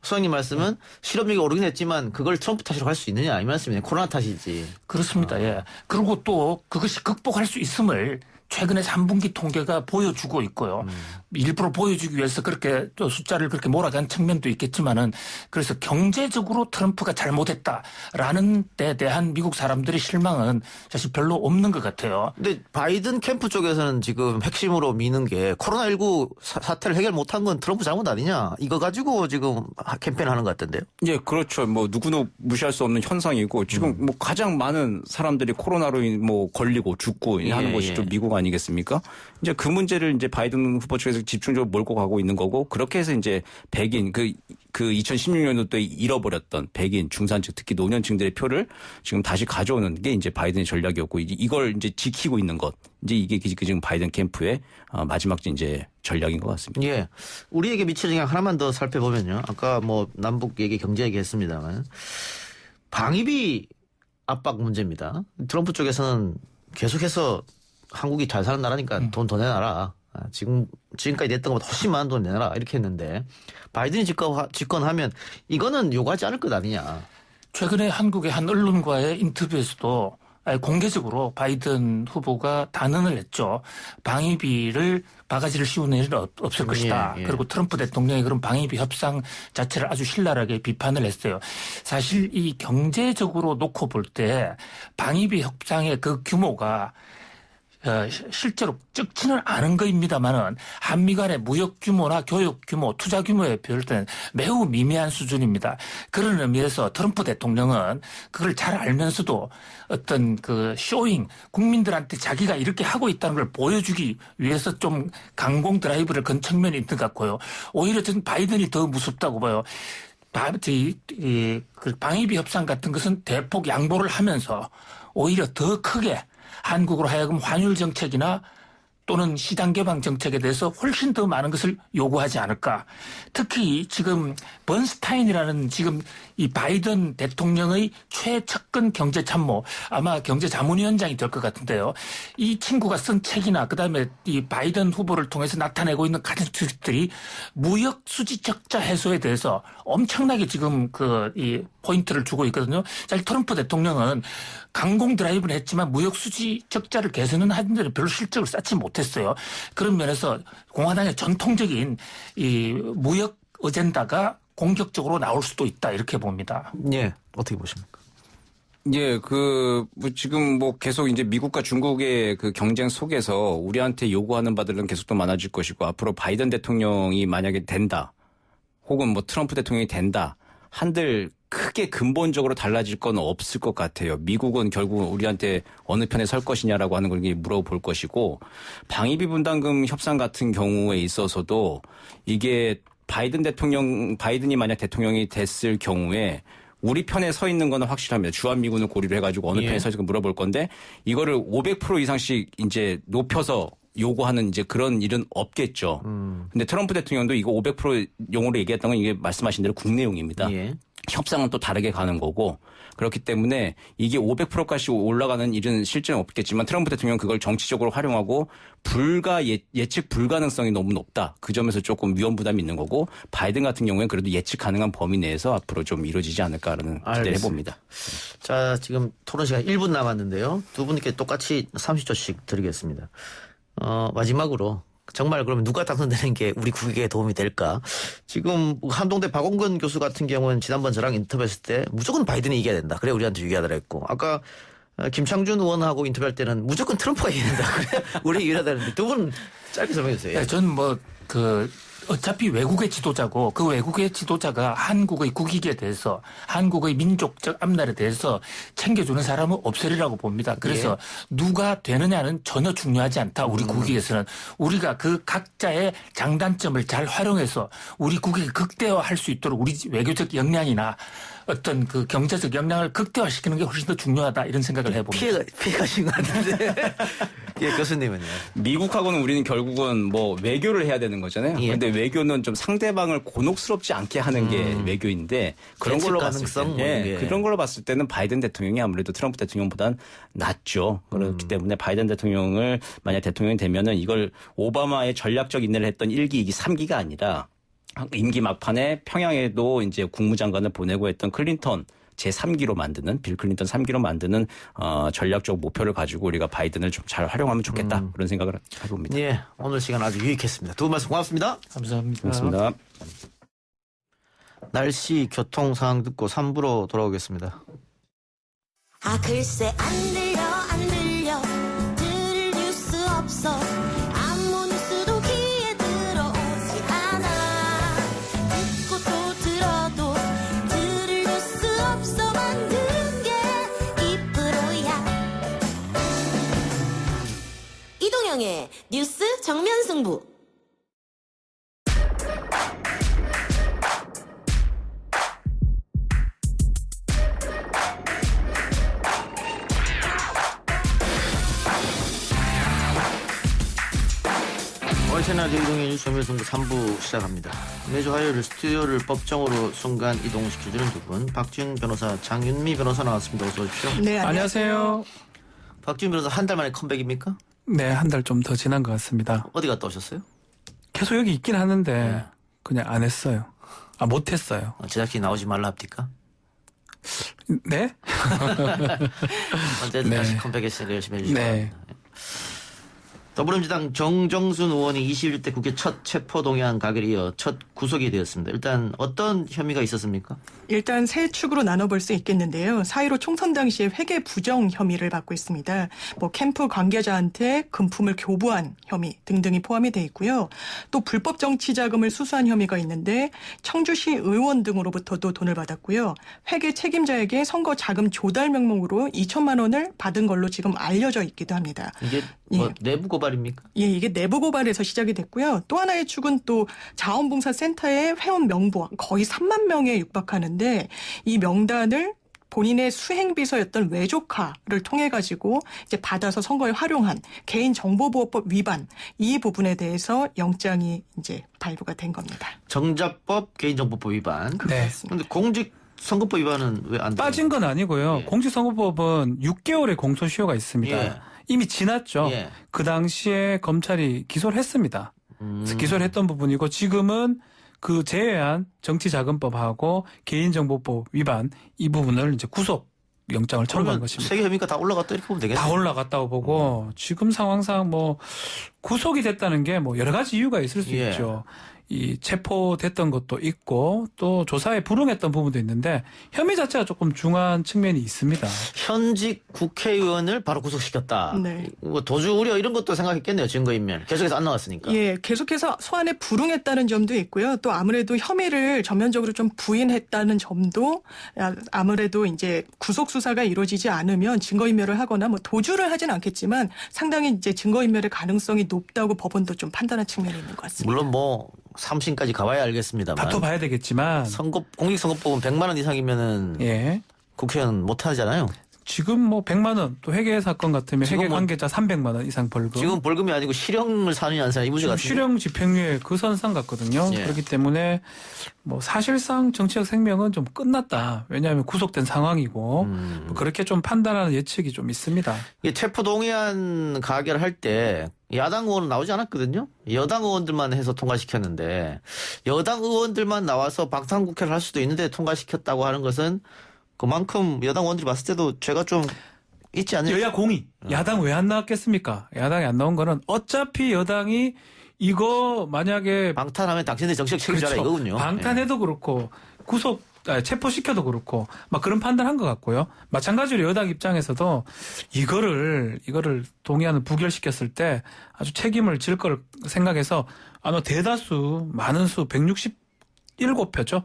소장님 말씀은 실업률이 오르긴 했지만 그걸 트럼프 탓이라고 할 수 있느냐 이 말씀이네요. 코로나 탓이지. 그렇습니다. 예. 그리고 또 그것이 극복할 수 있음을 최근에 3분기 통계가 보여주고 있고요. 일부러 보여주기 위해서 그렇게 또 숫자를 그렇게 몰아간 측면도 있겠지만은 그래서 경제적으로 트럼프가 잘못했다라는 데 대한 미국 사람들의 실망은 사실 별로 없는 것 같아요. 근데 바이든 캠프 쪽에서는 지금 핵심으로 미는 게 코로나19 사태를 해결 못한 건 트럼프 잘못 아니냐 이거 가지고 지금 캠페인하는 것 같던데요. 예, 그렇죠. 뭐 누구도 무시할 수 없는 현상이고 지금 뭐 가장 많은 사람들이 코로나로 뭐 걸리고 죽고 하는 곳이 또 미국 아니겠습니까? 이제 그 문제를 이제 바이든 후보 측에서 집중적으로 몰고 가고 있는 거고 그렇게 해서 이제 백인 그 2016년도에 잃어버렸던 백인 중산층 특히 노년층들의 표를 지금 다시 가져오는 게 이제 바이든의 전략이었고 이걸 이제 지키고 있는 것 이제 이게 지금 바이든 캠프의 마지막 이제 전략인 것 같습니다. 예, 우리에게 미치는 영향 하나만 더 살펴보면요. 아까 뭐 남북 얘기 경제 얘기했습니다만 방위비 압박 문제입니다. 트럼프 쪽에서는 계속해서 한국이 잘 사는 나라니까 돈 더 내놔라. 지금까지 냈던 것보다 훨씬 많은 돈 내놔라. 이렇게 했는데 바이든이 집권하면 이거는 요구하지 않을 것 아니냐. 최근에 한국의 한 언론과의 인터뷰에서도 공개적으로 바이든 후보가 단언을 했죠. 방위비를 바가지를 씌우는 일은 없을 것이다. 그리고 트럼프 대통령이 그런 방위비 협상 자체를 아주 신랄하게 비판을 했어요. 사실 이 경제적으로 놓고 볼 때 방위비 협상의 그 규모가 실제로 적지는 않은 거입니다만은 한미 간의 무역 규모나 교육 규모, 투자 규모에 비할 때는 매우 미미한 수준입니다. 그런 의미에서 트럼프 대통령은 그걸 잘 알면서도 어떤 그 쇼잉, 국민들한테 자기가 이렇게 하고 있다는 걸 보여주기 위해서 좀 강공 드라이브를 건 측면이 있는 것 같고요. 오히려 저는 바이든이 더 무섭다고 봐요. 방위비 협상 같은 것은 대폭 양보를 하면서 오히려 더 크게 한국으로 하여금 환율 정책이나 또는 시장 개방 정책에 대해서 훨씬 더 많은 것을 요구하지 않을까. 특히 지금 번스타인이라는 지금 이 바이든 대통령의 최측근 경제참모 아마 경제자문위원장이 될 것 같은데요. 이 친구가 쓴 책이나 그다음에 이 바이든 후보를 통해서 나타내고 있는 가정들이 무역 수지 적자 해소에 대해서 엄청나게 지금 이 포인트를 주고 있거든요. 사실 트럼프 대통령은 강공 드라이브는 했지만 무역 수지 적자를 개선은 하는데 별로 실적을 쌓지 못했어요. 그런 면에서 공화당의 전통적인 이 무역 어젠다가 공격적으로 나올 수도 있다 이렇게 봅니다. 예, 어떻게 보십니까? 예, 지금 계속 이제 미국과 중국의 그 경쟁 속에서 우리한테 요구하는 바들은 계속 또 많아질 것이고 앞으로 바이든 대통령이 만약에 된다 혹은 트럼프 대통령이 된다 한들 크게 근본적으로 달라질 건 없을 것 같아요. 미국은 결국 우리한테 어느 편에 설 것이냐라고 하는 걸 물어볼 것이고 방위비 분담금 협상 같은 경우에 있어서도 이게 바이든이 만약 대통령이 됐을 경우에 우리 편에 서 있는 건 확실합니다. 주한미군을 고리로 해가지고 어느 편에 서 있을까 물어볼 건데 이거를 500% 이상씩 이제 높여서 요구하는 이제 그런 일은 없겠죠. 근데 트럼프 대통령도 이거 500% 용어로 얘기했던 건 이게 말씀하신 대로 국내용입니다. 협상은 또 다르게 가는 거고 그렇기 때문에 이게 500%까지 올라가는 일은 실제는 없겠지만 트럼프 대통령은 그걸 정치적으로 활용하고 예측 불가능성이 너무 높다. 그 점에서 조금 위험 부담이 있는 거고 바이든 같은 경우에는 그래도 예측 가능한 범위 내에서 앞으로 좀 이루어지지 않을까라는 기대를 해봅니다. 자, 지금 토론 시간 1분 남았는데요. 두 분께 똑같이 30초씩 드리겠습니다. 마지막으로 정말 그러면 누가 당선되는 게 우리 국익에 도움이 될까? 지금 한동대 박원근 교수 같은 경우는 지난번 저랑 인터뷰했을 때 무조건 바이든이 이겨야 된다. 그래 우리한테 유리하더라 했고 아까 김창준 의원하고 인터뷰할 때는 무조건 트럼프가 이겨야 된다. 그래 우리 유리하다 했는데 두 분 짧게 설명해 주세요. 네, 저는 어차피 외국의 지도자고 그 외국의 지도자가 한국의 국익에 대해서 한국의 민족적 앞날에 대해서 챙겨주는 사람은 없으리라고 봅니다. 그래서 누가 되느냐는 전혀 중요하지 않다. 우리 국익에서는 우리가 그 각자의 장단점을 잘 활용해서 우리 국익을 극대화할 수 있도록 우리 외교적 역량이나 어떤 그 경제적 역량을 극대화시키는 게 훨씬 더 중요하다 이런 생각을 해봅니다. 피해가신 것 같은데. 예, 교수님은요? 미국하고는 우리는 결국은 외교를 해야 되는 거잖아요. 그런데 외교는 좀 상대방을 곤혹스럽지 않게 하는 게 외교인데 그런 걸로 그런 걸로 봤을 때는 바이든 대통령이 아무래도 트럼프 대통령보다는 낫죠. 그렇기 때문에 바이든 대통령을 만약 대통령이 되면은 이걸 오바마의 전략적 인내를 했던 1기, 2기, 3기가 아니라 임기 막판에 평양에도 이제 국무장관을 보내고 했던 클린턴 제3기로 만드는 빌 클린턴 3기로 만드는 전략적 목표를 가지고 우리가 바이든을 좀 잘 활용하면 좋겠다 그런 생각을 해봅니다. 예, 오늘 시간 아주 유익했습니다. 두 분 말씀 고맙습니다. 감사합니다. 고맙습니다. 날씨 교통 상황 듣고 3부로 돌아오겠습니다. 아 글쎄 안 들려 들을 뉴스 없어 아무 뉴스도 귀에 들어오지 않아 듣고 또 들어도 들을 뉴스 없어 만든 게 이 프로야 이동영의 뉴스 정면 승부. 채널 이동의 뉴스 정면 승부 3부 시작합니다. 매주 화요일 스튜디오를 법정으로 순간 이동시켜주는 두 분, 박지훈 변호사, 장윤미 변호사 나왔습니다. 어서 오십시오. 네, 안녕하세요. 박지훈 변호사 한 달 만에 컴백입니까? 네, 한 달 좀 더 지난 것 같습니다. 어디 갔다 오셨어요? 계속 여기 있긴 하는데 그냥 안 했어요. 못했어요. 제작진이 나오지 말라 합니까? 네? 언제든 네. 다시 컴백했으니까 열심히 해주시고. 네. 더불어민주당 정정순 의원이 21대 국회 첫 체포동의안 가결에 이어 첫 구속이 되었습니다. 일단 어떤 혐의가 있었습니까? 일단 세 축으로 나눠볼 수 있겠는데요. 4.15 총선 당시에 회계 부정 혐의를 받고 있습니다. 캠프 관계자한테 금품을 교부한 혐의 등등이 포함이 돼 있고요. 또 불법 정치 자금을 수수한 혐의가 있는데 청주시 의원 등으로부터도 돈을 받았고요. 회계 책임자에게 선거 자금 조달 명목으로 2천만 원을 받은 걸로 지금 알려져 있기도 합니다. 이게 내부 고발입니까? 예, 이게 내부 고발에서 시작이 됐고요. 또 하나의 축은 또 자원봉사센터의 회원 명부 거의 3만 명에 육박하는데 이 명단을 본인의 수행비서였던 외조카를 통해 가지고 이제 받아서 선거에 활용한 개인정보보호법 위반 이 부분에 대해서 영장이 이제 발부가 된 겁니다. 정자법 개인정보법 위반. 네. 그런데 공직선거법 위반은 왜 안 빠진 건 아니고요. 예. 공직선거법은 6개월의 공소시효가 있습니다. 예. 이미 지났죠. 예. 그 당시에 검찰이 기소를 했습니다. 그래서 기소를 했던 부분이고 지금은 그 제외한 정치자금법하고 개인정보법 위반 이 부분을 이제 구속 영장을 청구한 것입니다. 세 개 혐의가 다 올라갔다 이렇게 보면 되겠네요. 다 올라갔다고 보고 지금 상황상 구속이 됐다는 게 여러 가지 이유가 있을 수 있죠. 이 체포됐던 것도 있고 또 조사에 불응했던 부분도 있는데 혐의 자체가 조금 중한 측면이 있습니다. 현직 국회의원을 바로 구속시켰다. 네. 도주 우려 이런 것도 생각했겠네요. 증거인멸. 계속해서 안 나왔으니까. 예, 계속해서 소환에 불응했다는 점도 있고요. 또 아무래도 혐의를 전면적으로 좀 부인했다는 점도 아무래도 이제 구속 수사가 이루어지지 않으면 증거인멸을 하거나 도주를 하진 않겠지만 상당히 이제 증거인멸의 가능성이 높다고 법원도 좀 판단한 측면이 있는 것 같습니다. 물론 3심까지 가봐야 알겠습니다만. 다퉈봐야 되겠지만. 공직선거법은 100만 원 이상이면은. 예. 국회의원 못 하잖아요. 지금 100만 원, 또 회계 사건 같으면 회계 관계자 300만 원 이상 벌금. 지금 벌금이 아니고 실형을 사느냐 안 사느냐 이 문제 같은데. 실형 집행유예 그 선상 같거든요. 예. 그렇기 때문에 사실상 정치적 생명은 좀 끝났다. 왜냐하면 구속된 상황이고 그렇게 좀 판단하는 예측이 좀 있습니다. 체포동의안 가결할 때 야당 의원은 나오지 않았거든요. 여당 의원들만 해서 통과시켰는데 여당 의원들만 나와서 방탄국회를 할 수도 있는데 통과시켰다고 하는 것은 그만큼 여당 의원들이 봤을 때도 죄가 좀 있지 않나요? 여야 공의. 야당 왜 안 나왔겠습니까? 야당이 안 나온 거는 어차피 여당이 이거 만약에 방탄하면 당신들 정치적 책임져라 그렇죠. 이거군요. 방탄해도 그렇고 체포시켜도 그렇고 그런 판단한 것 같고요. 마찬가지로 여당 입장에서도 이거를 동의안을 부결시켰을 때 아주 책임을 질 걸 생각해서 아마 대다수 많은 수 167표죠.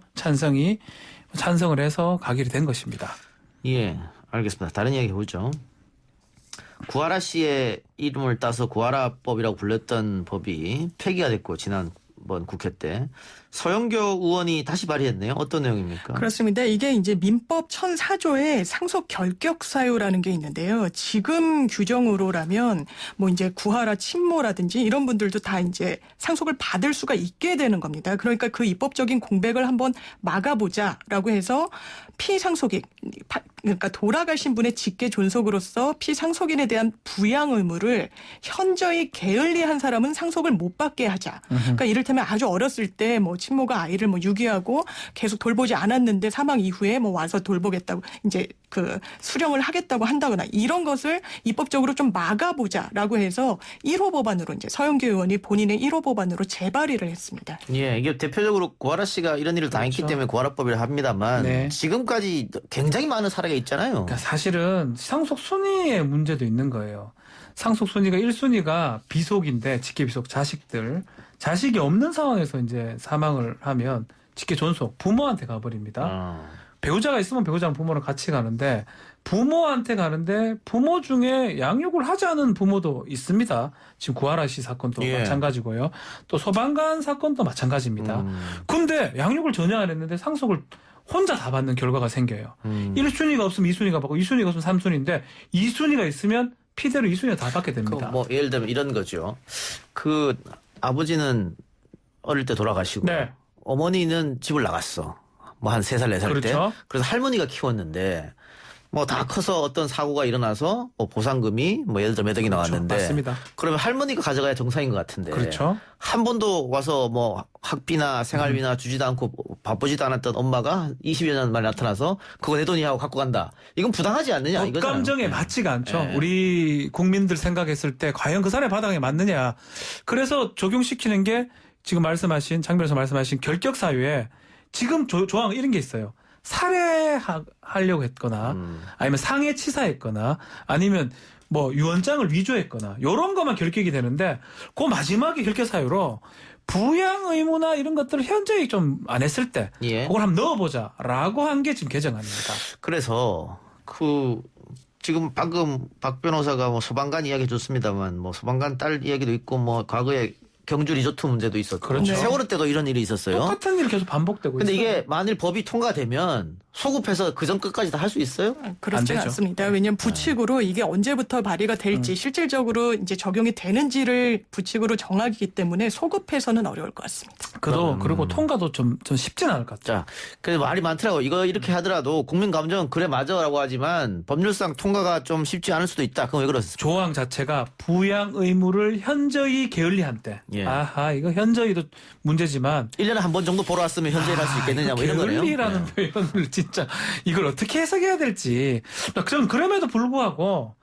찬성을 해서 가결이 된 것입니다. 예, 알겠습니다. 다른 이야기 해보죠. 구하라 씨의 이름을 따서 구하라법이라고 불렸던 법이 폐기가 됐고 지난번 국회 때 서영교 의원이 다시 발의했네요. 어떤 내용입니까? 그렇습니다. 이게 이제 민법 1004조에 상속 결격 사유라는 게 있는데요. 지금 규정으로라면 이제 구하라 친모라든지 이런 분들도 다 이제 상속을 받을 수가 있게 되는 겁니다. 그러니까 그 입법적인 공백을 한번 막아보자라고 해서 그러니까 돌아가신 분의 직계 존속으로서 피상속인에 대한 부양 의무를 현저히 게을리한 사람은 상속을 못 받게 하자. 그러니까 이를테면 아주 어렸을 때 뭐 친모가 아이를 뭐 유기하고 계속 돌보지 않았는데 사망 이후에 뭐 와서 돌보겠다고 이제 그 수령을 하겠다고 한다거나 이런 것을 입법적으로 좀 막아보자라고 해서 1호 법안으로 이제 서영교 의원이 본인의 1호 법안으로 재발의를 했습니다. 예, 이게 대표적으로 고아라 씨가 이런 일을 당했기 때문에 고아라법이라 합니다만 네. 지금까지 굉장히 많은 사례가 있잖아요. 그러니까 사실은 상속 순위의 문제도 있는 거예요. 상속 순위가 1순위가 비속인데 직계 비속 자식들 자식이 없는 상황에서 이제 사망을 하면 직계 존속 부모한테 가버립니다. 배우자가 있으면 배우자랑 부모랑 같이 가는데 부모한테 가는데 부모 중에 양육을 하지 않은 부모도 있습니다. 지금 구하라 씨 사건도 예. 마찬가지고요. 또 소방관 사건도 마찬가지입니다. 근데 양육을 전혀 안 했는데 상속을 혼자 다 받는 결과가 생겨요. 1순위가 없으면 2순위가 받고 2순위가 없으면 3순위인데 2순위가 있으면 피대로 2순위가 다 받게 됩니다. 뭐 예를 들면 이런 거죠. 그 아버지는 어릴 때 돌아가시고 네. 어머니는 집을 나갔어. 뭐 한 3살, 4살 그렇죠. 때. 그래서 할머니가 키웠는데 뭐 다 커서 어떤 사고가 일어나서 뭐 보상금이 뭐 예를 들어 몇 억이 그렇죠. 나왔는데 맞습니다. 그러면 할머니가 가져가야 정상인 것 같은데 그렇죠. 한 번도 와서 뭐 학비나 생활비나 주지도 않고 바쁘지도 않았던 엄마가 20여 년 만에 나타나서 그거 내 돈이 하고 갖고 간다. 이건 부당하지 않느냐 이거잖아요. 감정에 맞지가 않죠. 네. 우리 국민들 생각했을 때 과연 그 사람의 바닥에 맞느냐. 그래서 적용시키는 게 지금 말씀하신 장 변호사 말씀하신 결격 사유에 지금 조항 이런 게 있어요. 살해하려고 했거나 아니면 상해치사했거나 아니면 뭐 유언장을 위조했거나 이런 것만 결격이 되는데 그 마지막에 결격 사유로 부양 의무나 이런 것들을 현저히 좀 안 했을 때 예. 그걸 한번 넣어보자라고 한 게 지금 개정안입니다. 그래서 그 지금 방금 박 변호사가 뭐 소방관 이야기 줬습니다만 뭐 소방관 딸 이야기도 있고 뭐 과거에 경주 리조트 문제도 있었고 그렇죠. 세월호 때도 이런 일이 있었어요. 똑같은 일이 계속 반복되고 근데 있어요. 이게 만일 법이 통과되면 소급해서 그전 끝까지 다 할 수 있어요? 그렇지 않습니다. 왜냐하면 부칙으로 이게 언제부터 발의가 될지 실질적으로 이제 적용이 되는지를 부칙으로 정하기 때문에 소급해서는 어려울 것 같습니다. 그리고 통과도 좀 쉽진 않을 것 같아요. 자, 그래서 말이 많더라고. 이거 이렇게 하더라도 국민 감정은 그래 맞아라고 하지만 법률상 통과가 좀 쉽지 않을 수도 있다. 그럼 왜 그렇습니까? 조항 자체가 부양 의무를 현저히 게을리한 때. 예. 아하, 이거 현저히도 문제지만 1년에 한 번 정도 보러 왔으면 현저히 할 수 있겠느냐 뭐 이런 거네요. 게을리라는 표현을 진짜 이걸 어떻게 해석해야 될지. 전 그럼에도 불구하고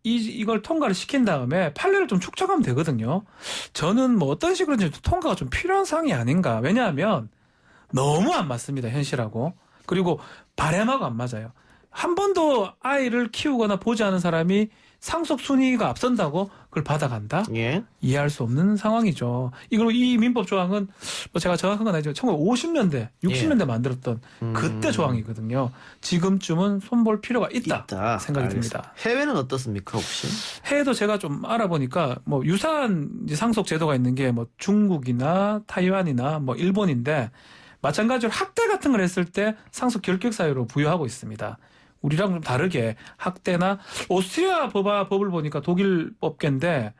이걸 통과를 시킨 다음에 판례를 좀 축적하면 되거든요. 저는 뭐 어떤 식으로든지 통과가 좀 필요한 사항이 아닌가. 왜냐하면 너무 안 맞습니다. 현실하고. 그리고 바람하고 안 맞아요. 한 번도 아이를 키우거나 보지 않은 사람이 상속 순위가 앞선다고 그걸 받아간다? 예. 이해할 수 없는 상황이죠. 이 민법 조항은 뭐 제가 정확한 건 아니지만 1950년대, 60년대 만들었던 그때 조항이거든요. 지금쯤은 손볼 필요가 있다 생각이 듭니다. 해외는 어떻습니까 혹시? 해외도 제가 좀 알아보니까 뭐 유사한 상속 제도가 있는 게 뭐 중국이나 타이완이나 뭐 일본인데 마찬가지로 학대 같은 걸 했을 때 상속 결격 사유로 부여하고 있습니다. 우리랑 좀 다르게 학대나 오스트리아 법을 보니까 독일 법계인데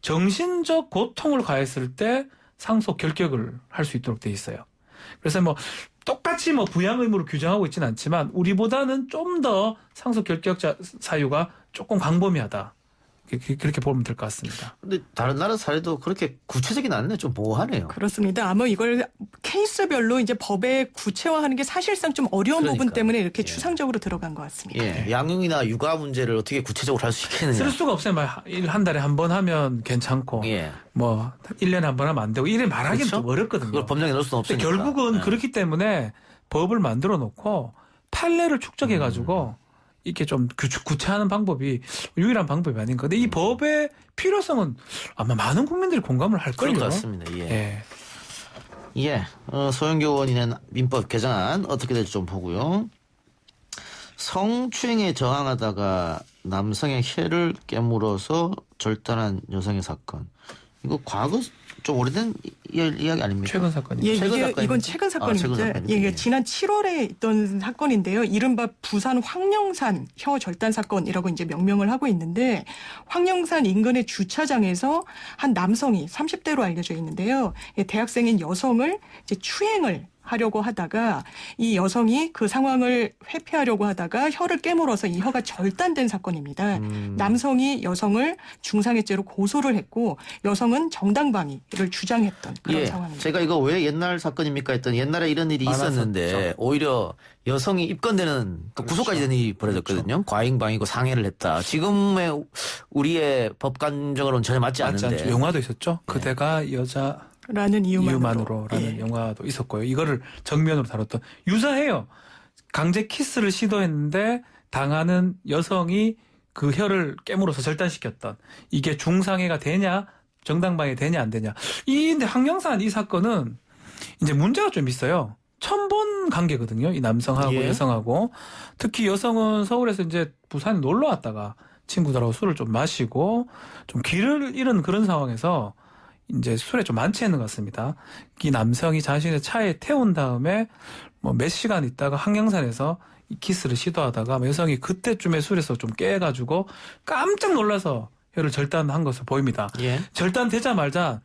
정신적 고통을 가했을 때 상속 결격을 할 수 있도록 돼 있어요. 그래서 뭐 똑같이 뭐 부양 의무를 규정하고 있지는 않지만 우리보다는 좀 더 상속 결격 사유가 조금 광범위하다. 그렇게 보면 될 것 같습니다. 근데 다른 나라 사례도 그렇게 구체적인 않네. 좀 모호하네요. 그렇습니다. 아마 이걸 케이스별로 이제 법에 구체화하는 게 사실상 좀 어려운 부분 때문에 이렇게 추상적으로 들어간 것 같습니다. 예, 양육이나 육아 문제를 어떻게 구체적으로 할 수 있겠느냐. 쓸 수가 없어요. 한 달에 한 번 하면 괜찮고 뭐 1년에 한 번 하면 안 되고 이래 말하기는 그렇죠? 좀 어렵거든요. 그걸 법령에 넣을 수는 없으니까. 결국은 그렇기 때문에 법을 만들어 놓고 판례를 축적해 가지고 이렇게 좀 구체화하는 방법이 유일한 방법이 아닌가. 근데 이 법의 필요성은 아마 많은 국민들이 공감을 할 거예요. 그런 것 같습니다. 소영교 의원이 낸 민법 개정안 어떻게 될지 좀 보고요. 성추행에 저항하다가 남성의 혀를 깨물어서 절단한 여성의 사건. 이거 과거 좀 오래된 이야기 아닙니까? 최근 사건이죠. 이건 최근 사건입니다. 이게 지난 7월에 있던 사건인데요. 이른바 부산 황령산 혀 절단 사건이라고 이제 명명을 하고 있는데 황령산 인근의 주차장에서 한 남성이 30대로 알려져 있는데요. 대학생인 여성을 이제 추행을 하려고 하다가 이 여성이 그 상황을 회피하려고 하다가 혀를 깨물어서 이 혀가 절단된 사건입니다. 남성이 여성을 중상해죄로 고소를 했고 여성은 정당방위를 주장했던 그런 상황입니다. 제가 이거 왜 옛날 사건입니까 했더니 옛날에 이런 일이 있었는데 많았었죠. 오히려 여성이 입건되는 또 구속까지 되는 일이 벌어졌거든요. 과잉방위고 상해를 했다. 지금의 우리의 법 간정으로는 전혀 맞지 않는데. 영화도 있었죠. 그대가 여자 라는 이유만으로라는 영화도 있었고요. 이거를 정면으로 다뤘던 유사해요. 강제 키스를 시도했는데 당하는 여성이 그 혀를 깨물어서 절단시켰던 이게 중상해가 되냐 정당방위 되냐 안 되냐. 근데 항영산 이 사건은 이제 문제가 좀 있어요. 처음 본 관계거든요. 이 남성하고 여성하고. 특히 여성은 서울에서 이제 부산에 놀러 왔다가 친구들하고 술을 좀 마시고 좀 길을 잃은 그런 상황에서 이제 술에 좀 만취했는 것 같습니다. 이 남성이 자신의 차에 태운 다음에 뭐 몇 시간 있다가 항영산에서 이 키스를 시도하다가 여성이 그때쯤에 술에서 좀 깨가지고 깜짝 놀라서 혀를 절단한 것으로 보입니다. 절단되자마자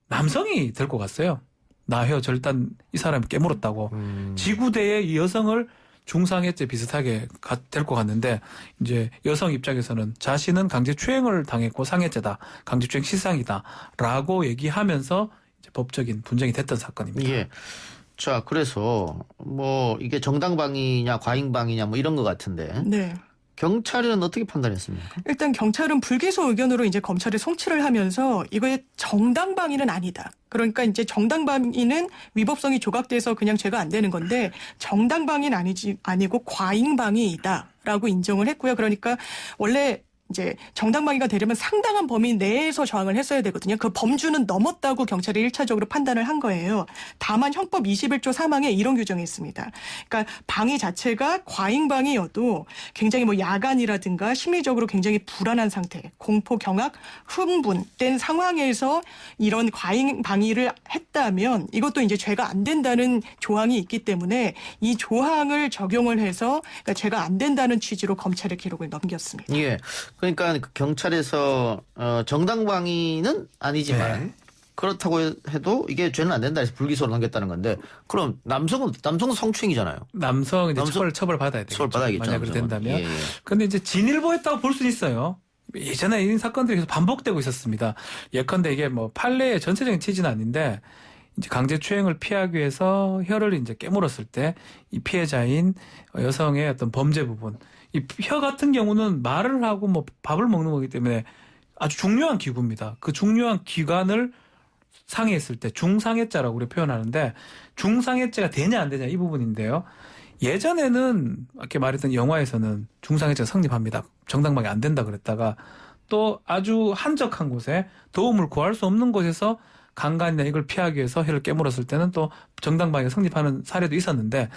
남성이 데리고 갔어요. 나 혀 절단 이 사람이 깨물었다고. 지구대에 이 여성을 중상해죄 비슷하게 데리고 갔는데 이제 여성 입장에서는 자신은 강제추행을 당했고 상해죄다. 강제추행 실상이다라고 얘기하면서 이제 법적인 분쟁이 됐던 사건입니다. 예. 자, 그래서 뭐 이게 정당방위냐 과잉방위냐 뭐 이런 것 같은데. 네. 경찰은 어떻게 판단했습니까? 일단 경찰은 불기소 의견으로 이제 검찰에 송치를 하면서 이거의 정당방위는 아니다. 그러니까 이제 정당방위는 위법성이 조각돼서 그냥 죄가 안 되는 건데 정당방위는 아니고 과잉방위이다라고 인정을 했고요. 그러니까 원래 이제 정당방위가 되려면 상당한 범위 내에서 저항을 했어야 되거든요. 그 범주는 넘었다고 경찰이 1차적으로 판단을 한 거예요. 다만 형법 21조 3항에 이런 규정이 있습니다. 그러니까 방위 자체가 과잉방위여도 굉장히 뭐 야간이라든가 심리적으로 굉장히 불안한 상태, 공포, 경악, 흥분된 상황에서 이런 과잉방위를 했다면 이것도 이제 죄가 안 된다는 조항이 있기 때문에 이 조항을 적용을 해서 그러니까 죄가 안 된다는 취지로 검찰의 기록을 넘겼습니다. 예. 그러니까 정찰에서 정당방위는 아니지만 그렇다고 해도 이게 죄는 안 된다 해서 불기소를 넘겼다는 건데 그럼 남성은 성추행이잖아요. 남성은 이제 처벌 받아야 되겠죠. 처벌 받아야겠죠. 만약 그렇게 된다면. 그런데 이제 진일보했다고 볼 수는 있어요. 예전에 이런 사건들이 계속 반복되고 있었습니다. 예컨대 이게 뭐 판례의 전체적인 취지는 아닌데 이제 강제추행을 피하기 위해서 혀를 이제 깨물었을 때 이 피해자인 여성의 어떤 범죄 부분 이 혀 같은 경우는 말을 하고 뭐 밥을 먹는 거기 때문에 아주 중요한 기구입니다. 그 중요한 기관을 상해했을 때 중상해죄라고 우리가 표현하는데 중상해죄가 되냐 안 되냐 이 부분인데요. 예전에는 이렇게 말했던 영화에서는 중상해죄가 성립합니다. 정당방위 안 된다 그랬다가 또 아주 한적한 곳에 도움을 구할 수 없는 곳에서 강간이나 이걸 피하기 위해서 혀를 깨물었을 때는 또 정당방위가 성립하는 사례도 있었는데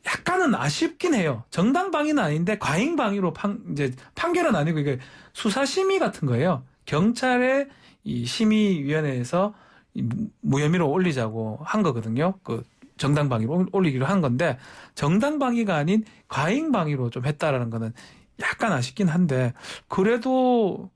약간은 아쉽긴 해요. 정당방위는 아닌데 과잉방위로 이제 판결은 아니고 이게 수사심의 같은 거예요. 경찰의 이 심의위원회에서 무혐의로 올리자고 한 거거든요. 그 정당방위로 올리기로 한 건데 정당방위가 아닌 과잉방위로 좀 했다라는 거는 약간 아쉽긴 한데 그래도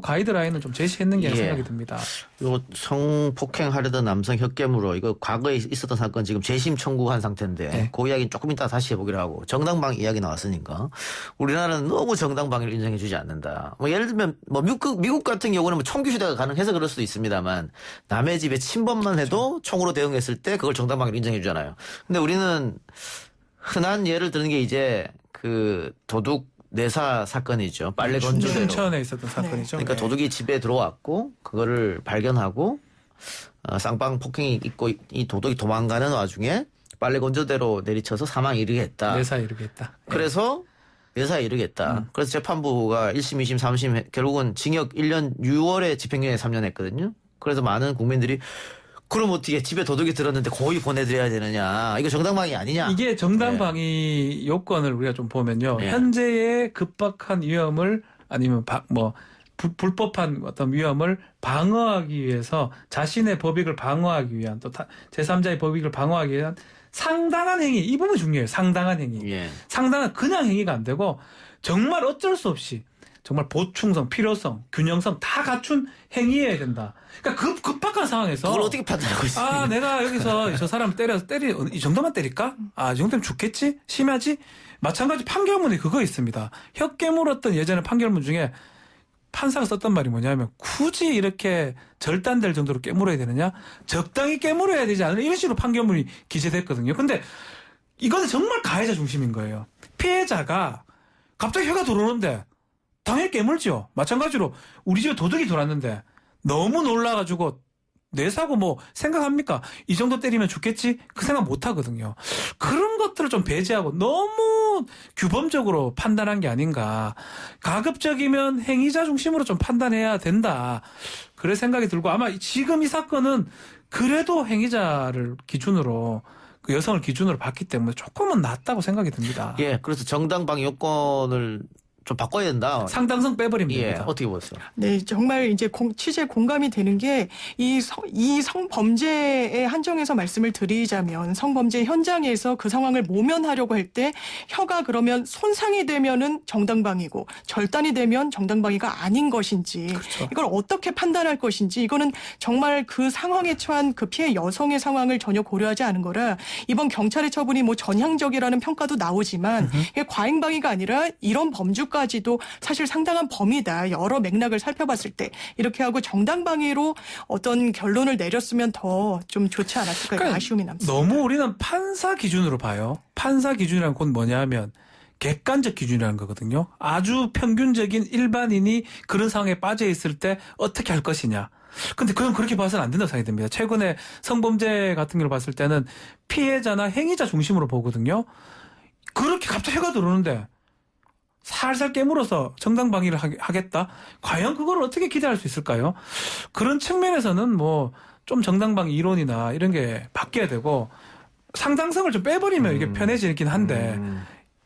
가이드라인을 좀 제시했는 게 생각이 듭니다. 요 성폭행하려던 남성 혀깨물어 이거 과거에 있었던 사건 지금 재심 청구한 상태인데 그 이야기는 조금 이따 다시 해보기로 하고 정당방위 이야기 나왔으니까 우리나라는 너무 정당방위를 인정해주지 않는다. 뭐 예를 들면 뭐 미국 같은 경우는 뭐 총기 휴대가 가능해서 그럴 수도 있습니다만 남의 집에 침범만 해도 총으로 대응했을 때 그걸 정당방위를 인정해주잖아요. 근데 우리는 흔한 예를 드는 게 이제 그 도둑 내사 사건이죠. 빨래 건조대로. 춘천에 있었던 사건이죠. 그러니까 도둑이 집에 들어왔고 그거를 발견하고 쌍방 폭행이 있고 이 도둑이 도망가는 와중에 빨래 건조대로 내리쳐서 사망에 이르게 했다. 내사에 이르게 했다. 그래서 내사에 이르게 했다. 그래서 재판부가 1심, 2심, 3심 결국은 징역 1년 6월에 집행유예 3년 했거든요. 그래서 많은 국민들이 그럼 어떻게 집에 도둑이 들었는데 고의 보내드려야 되느냐. 이거 정당방위 아니냐. 이게 정당방위 요건을 우리가 좀 보면요. 현재의 급박한 위험을 아니면 불법한 어떤 위험을 방어하기 위해서 자신의 법익을 방어하기 위한 또 제3자의 법익을 방어하기 위한 상당한 행위. 이 부분이 중요해요. 상당한 행위. 상당한 그냥 행위가 안 되고 정말 어쩔 수 없이 정말 보충성, 필요성, 균형성 다 갖춘 행위해야 된다. 그러니까 급박한 상황에서 그걸 어떻게 판단하고 있습니까? 아, 내가 여기서 저 사람 이 정도만 때릴까? 아, 이 정도면 죽겠지? 심하지? 마찬가지 판결문에 그거 있습니다. 혀 깨물었던 예전에 판결문 중에 판사가 썼던 말이 뭐냐면 굳이 이렇게 절단될 정도로 깨물어야 되느냐? 적당히 깨물어야 되지 않느냐? 이런 식으로 판결문이 기재됐거든요. 근데 이거는 정말 가해자 중심인 거예요. 피해자가 갑자기 혀가 들어오는데 당연히 깨물죠. 마찬가지로 우리 집에 도둑이 들어왔는데 너무 놀라가지고 내 사고 뭐 생각합니까? 이 정도 때리면 죽겠지? 그 생각 못 하거든요. 그런 것들을 좀 배제하고 너무 규범적으로 판단한 게 아닌가. 가급적이면 행위자 중심으로 좀 판단해야 된다. 그런 생각이 들고 아마 지금 이 사건은 그래도 행위자를 기준으로 그 여성을 기준으로 봤기 때문에 조금은 낫다고 생각이 듭니다. 예, 그래서 정당방위 요건을 좀 바꿔야 된다. 상당성 빼버리면 됩니다. 어떻게 보세요? 네, 정말 이제 취지에 공감이 되는 게 이 성범죄에 한정해서 말씀을 드리자면 성범죄 현장에서 그 상황을 모면하려고 할 때 혀가 그러면 손상이 되면은 정당방위고 절단이 되면 정당방위가 아닌 것인지 그렇죠. 이걸 어떻게 판단할 것인지 이거는 정말 그 상황에 처한 그 피해 여성의 상황을 전혀 고려하지 않은 거라 이번 경찰의 처분이 뭐 전향적이라는 평가도 나오지만 이게 과잉방위가 아니라 이런 범주까지 까지도 사실 상당한 범위다. 여러 맥락을 살펴봤을 때 이렇게 하고 정당방위로 어떤 결론을 내렸으면 더 좀 좋지 않았을까 그러니까 아쉬움이 남습니다. 너무 우리는 판사 기준으로 봐요. 판사 기준이라는 건 뭐냐면 객관적 기준이라는 거거든요. 아주 평균적인 일반인이 그런 상황에 빠져 있을 때 어떻게 할 것이냐. 근데 그건 그렇게 봐서는 안 된다고 생각이 듭니다. 최근에 성범죄 같은 경우를 봤을 때는 피해자나 행위자 중심으로 보거든요. 그렇게 갑자기 혀가 들어오는데 살살 깨물어서 정당방위를 하겠다? 과연 그걸 어떻게 기대할 수 있을까요? 그런 측면에서는 뭐 좀 정당방위 이론이나 이런 게 바뀌어야 되고 상당성을 좀 빼버리면 이게 편해지긴 한데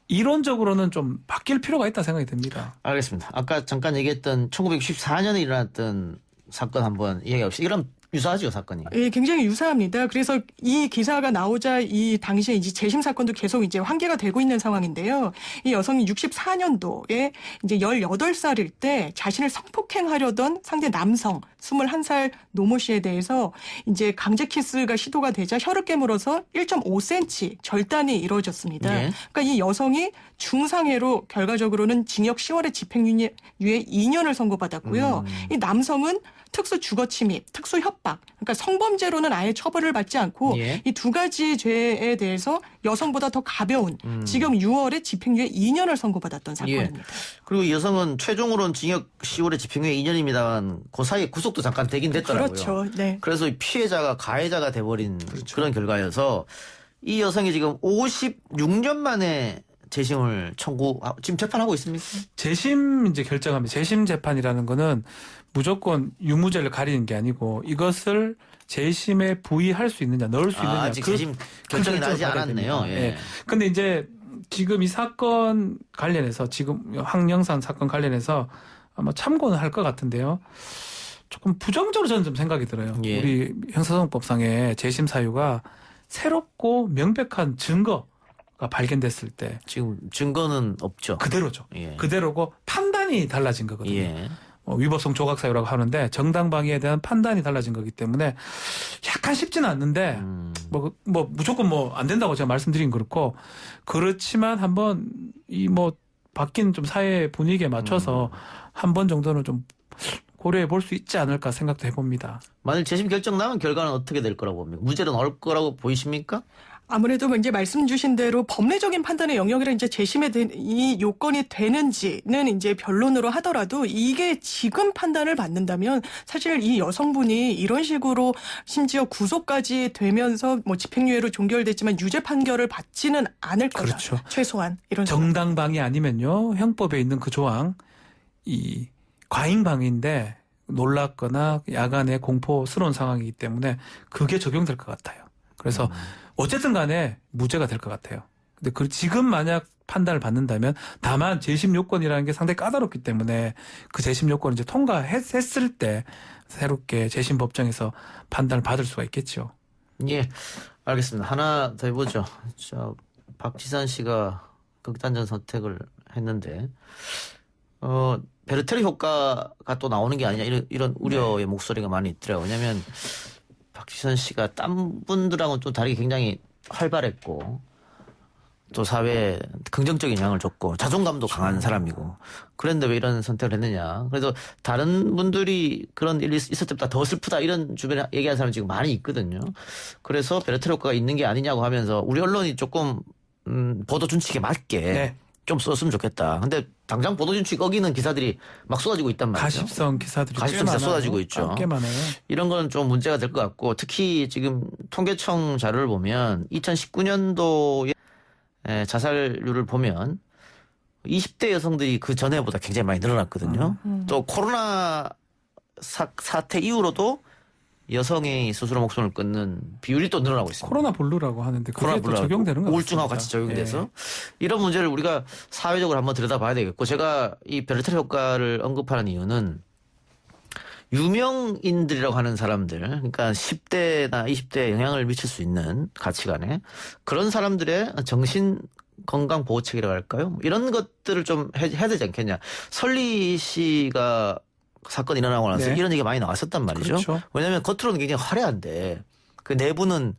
이론적으로는 좀 바뀔 필요가 있다 생각이 듭니다. 알겠습니다. 아까 잠깐 얘기했던 1964년에 일어났던 사건 한번 이야기합시다. 이런 유사하죠, 사건이. 예, 굉장히 유사합니다. 그래서 이 기사가 나오자 이 당시에 이제 재심 사건도 계속 이제 환기가 되고 있는 상황인데요. 이 여성이 64년도에 이제 18살일 때 자신을 성폭행하려던 상대 남성 21살 노모 씨에 대해서 이제 강제 키스가 시도가 되자 혀를 깨물어서 1.5cm 절단이 이루어졌습니다. 예. 그러니까 이 여성이 중상해로 결과적으로는 징역 10월에 집행유예 2년을 선고받았고요. 이 남성은 특수 주거 침입, 특수 협박, 그러니까 성범죄로는 아예 처벌을 받지 않고 예. 이 두 가지 죄에 대해서 여성보다 더 가벼운 징역 6월에 집행유예 2년을 선고받았던 사건입니다. 예. 그리고 여성은 최종으로는 징역 10월에 집행유예 2년입니다만 그 사이에 구속도 잠깐 되긴 됐더라고요. 그렇죠. 네. 그래서 피해자가 가해자가 돼버린 그렇죠. 그런 결과여서 이 여성이 지금 56년 만에 재심을 지금 재판하고 있습니까? 재심 이제 결정합니다. 재심 재판이라는 거는 무조건 유무죄를 가리는 게 아니고 이것을 재심에 부의할 수 있느냐, 넣을 수 있느냐. 아직 재심 결정이 나지 않았네요. 예. 근데 이제 지금 이 사건 관련해서 지금 황영산 사건 관련해서 아마 참고는 할 것 같은데요. 조금 부정적으로 저는 좀 생각이 들어요. 예. 우리 형사소송법상의 재심 사유가 새롭고 명백한 증거 발견됐을 때 지금 증거는 없죠. 그대로죠. 예. 그대로고 판단이 달라진 거거든요. 예. 위법성 조각 사유라고 하는데 정당방위에 대한 판단이 달라진 거기 때문에 약간 쉽지는 않는데 뭐 무조건 뭐 안 된다고 제가 말씀드린 그렇고 그렇지만 한번 이 뭐 바뀐 좀 사회 분위기에 맞춰서 한 번 정도는 좀 고려해 볼 수 있지 않을까 생각도 해봅니다. 만일 재심 결정 나면 결과는 어떻게 될 거라고 봅니까? 무죄로 나올 거라고 보이십니까? 아무래도 이제 말씀 주신 대로 법리적인 판단의 영역이라 이제 재심에 이 요건이 되는지는 이제 변론으로 하더라도 이게 지금 판단을 받는다면 사실 이 여성분이 이런 식으로 심지어 구속까지 되면서 뭐 집행유예로 종결됐지만 유죄 판결을 받지는 않을 거다. 그렇죠. 최소한 이런 정당방위 아니면요 형법에 있는 그 조항 이 과잉방위인데 놀랐거나 야간에 공포스러운 상황이기 때문에 그게 적용될 것 같아요. 그래서 어쨌든 간에 무죄가 될 것 같아요. 근데 지금 만약 판단을 받는다면 다만 재심 요건이라는 게 상당히 까다롭기 때문에 그 재심 요건을 이제 통과했을 때 새롭게 재심 법정에서 판단을 받을 수가 있겠죠. 예, 알겠습니다. 하나 더 해보죠. 박지선 씨가 극단적 선택을 했는데 베르테르 효과가 또 나오는 게 아니냐 이런 우려의 목소리가 많이 있더라고요. 왜냐하면 박지선 씨가 딴 분들하고는 또 다르게 굉장히 활발했고 또 사회에 긍정적인 영향을 줬고 자존감도 강한 사람이고 그런데 왜 이런 선택을 했느냐. 그래서 다른 분들이 그런 일이 있을 때보다 더 슬프다 이런 주변에 얘기하는 사람이 지금 많이 있거든요. 그래서 베르테르 효과가 있는 게 아니냐고 하면서 우리 언론이 조금 보도 준칙에 맞게 좀 썼으면 좋겠다. 근데 당장 보도 준칙 어기는 기사들이 막 쏟아지고 있단 말이죠. 가십성 기사들이 가십성 기사 쏟아지고 있죠. 꽤 많아요. 이런 건 좀 문제가 될 것 같고 특히 지금 통계청 자료를 보면 2019년도에 자살률을 보면 20대 여성들이 그 전에보다 굉장히 많이 늘어났거든요. 또 코로나 사태 이후로도 여성이 스스로 목숨을 끊는 비율이 또 늘어나고 있습니다. 코로나 블루라고 하는데 그게 또 적용되는 거 같습니다. 우울증하고 같이 적용돼서 이런 문제를 우리가 사회적으로 한번 들여다봐야 되겠고 제가 이 베르테르 효과를 언급하는 이유는 유명인들이라고 하는 사람들 그러니까 10대나 20대에 영향을 미칠 수 있는 가치관에 그런 사람들의 정신 건강 보호책이라고 할까요? 이런 것들을 좀 해야 되지 않겠냐. 설리 씨가 사건이 일어나고 나서 이런 얘기가 많이 나왔었단 말이죠. 그렇죠. 왜냐하면 겉으로는 굉장히 화려한데 그 내부는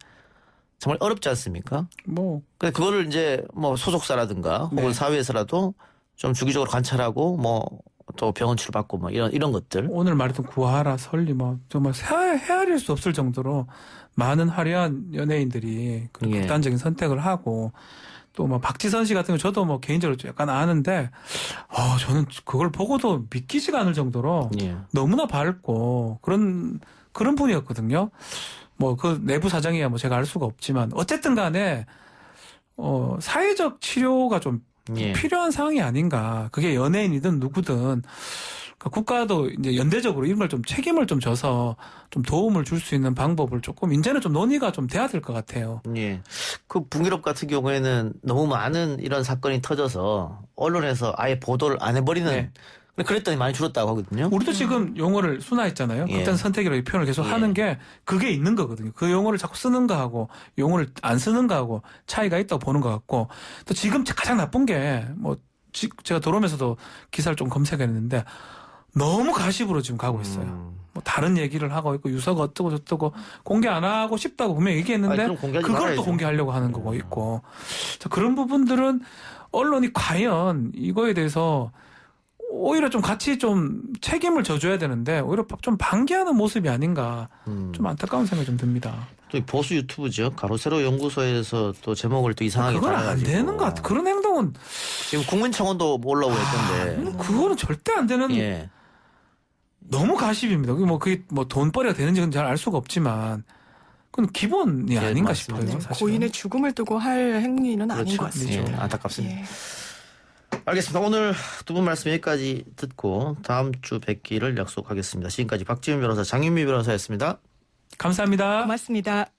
정말 어렵지 않습니까? 근데 그거를 이제 뭐 소속사라든가 혹은 사회에서라도 좀 주기적으로 관찰하고 뭐 또 병원 치료받고 뭐 이런 것들. 오늘 말했던 구하라, 설리 뭐 정말 헤아릴 수 없을 정도로 많은 화려한 연예인들이 그런 극단적인 선택을 하고 또 뭐 박지선 씨 같은 거 저도 뭐 개인적으로 약간 아는데 저는 그걸 보고도 믿기지가 않을 정도로 너무나 밝고 그런 분이었거든요. 뭐 그 내부 사정이야 뭐 제가 알 수가 없지만 어쨌든 간에 사회적 치료가 좀 필요한 상황이 아닌가. 그게 연예인이든 누구든 그러니까 국가도 이제 연대적으로 이런 걸 좀 책임을 좀 져서 좀 도움을 줄 수 있는 방법을 조금 이제는 좀 논의가 좀 돼야 될 것 같아요. 예. 그 북유럽 같은 경우에는 너무 많은 이런 사건이 터져서 언론에서 아예 보도를 안 해버리는. 그랬더니 많이 줄었다고 하거든요. 우리도 지금 용어를 순화했잖아요. 극단 선택이라고 표현을 계속 하는 게 그게 있는 거거든요. 그 용어를 자꾸 쓰는 거하고 용어를 안 쓰는 거하고 차이가 있다고 보는 것 같고 또 지금 가장 나쁜 게 뭐 제가 들어오면서도 기사를 좀 검색했는데 너무 가십으로 지금 가고 있어요. 뭐 다른 얘기를 하고 있고 유서가 어쩌고 저쩌고 공개 안 하고 싶다고 분명히 얘기했는데 그걸 또 공개하려고 하는 거고 있고 그런 부분들은 언론이 과연 이거에 대해서 오히려 좀 같이 좀 책임을 져줘야 되는데 오히려 좀 방기하는 모습이 아닌가 좀 안타까운 생각이 좀 듭니다. 또 보수 유튜브죠. 가로세로 연구소에서 또 제목을 또 이상하게 그건 달아가지고. 안 되는 것 같아. 그런 행동은 지금 국민청원도 올라오고 있던데. 그거는 절대 안 되는. 너무 가십입니다. 그게 뭐 돈벌이가 되는지는 잘 알 수가 없지만 그건 기본이 아닌가 맞습니다. 싶어요. 사실은. 고인의 죽음을 두고 할 행위는 아닌 것 같습니다. 안타깝습니다. 알겠습니다. 오늘 두 분 말씀 여기까지 듣고 다음 주 뵙기를 약속하겠습니다. 지금까지 박지훈 변호사, 장윤미 변호사였습니다. 감사합니다. 고맙습니다.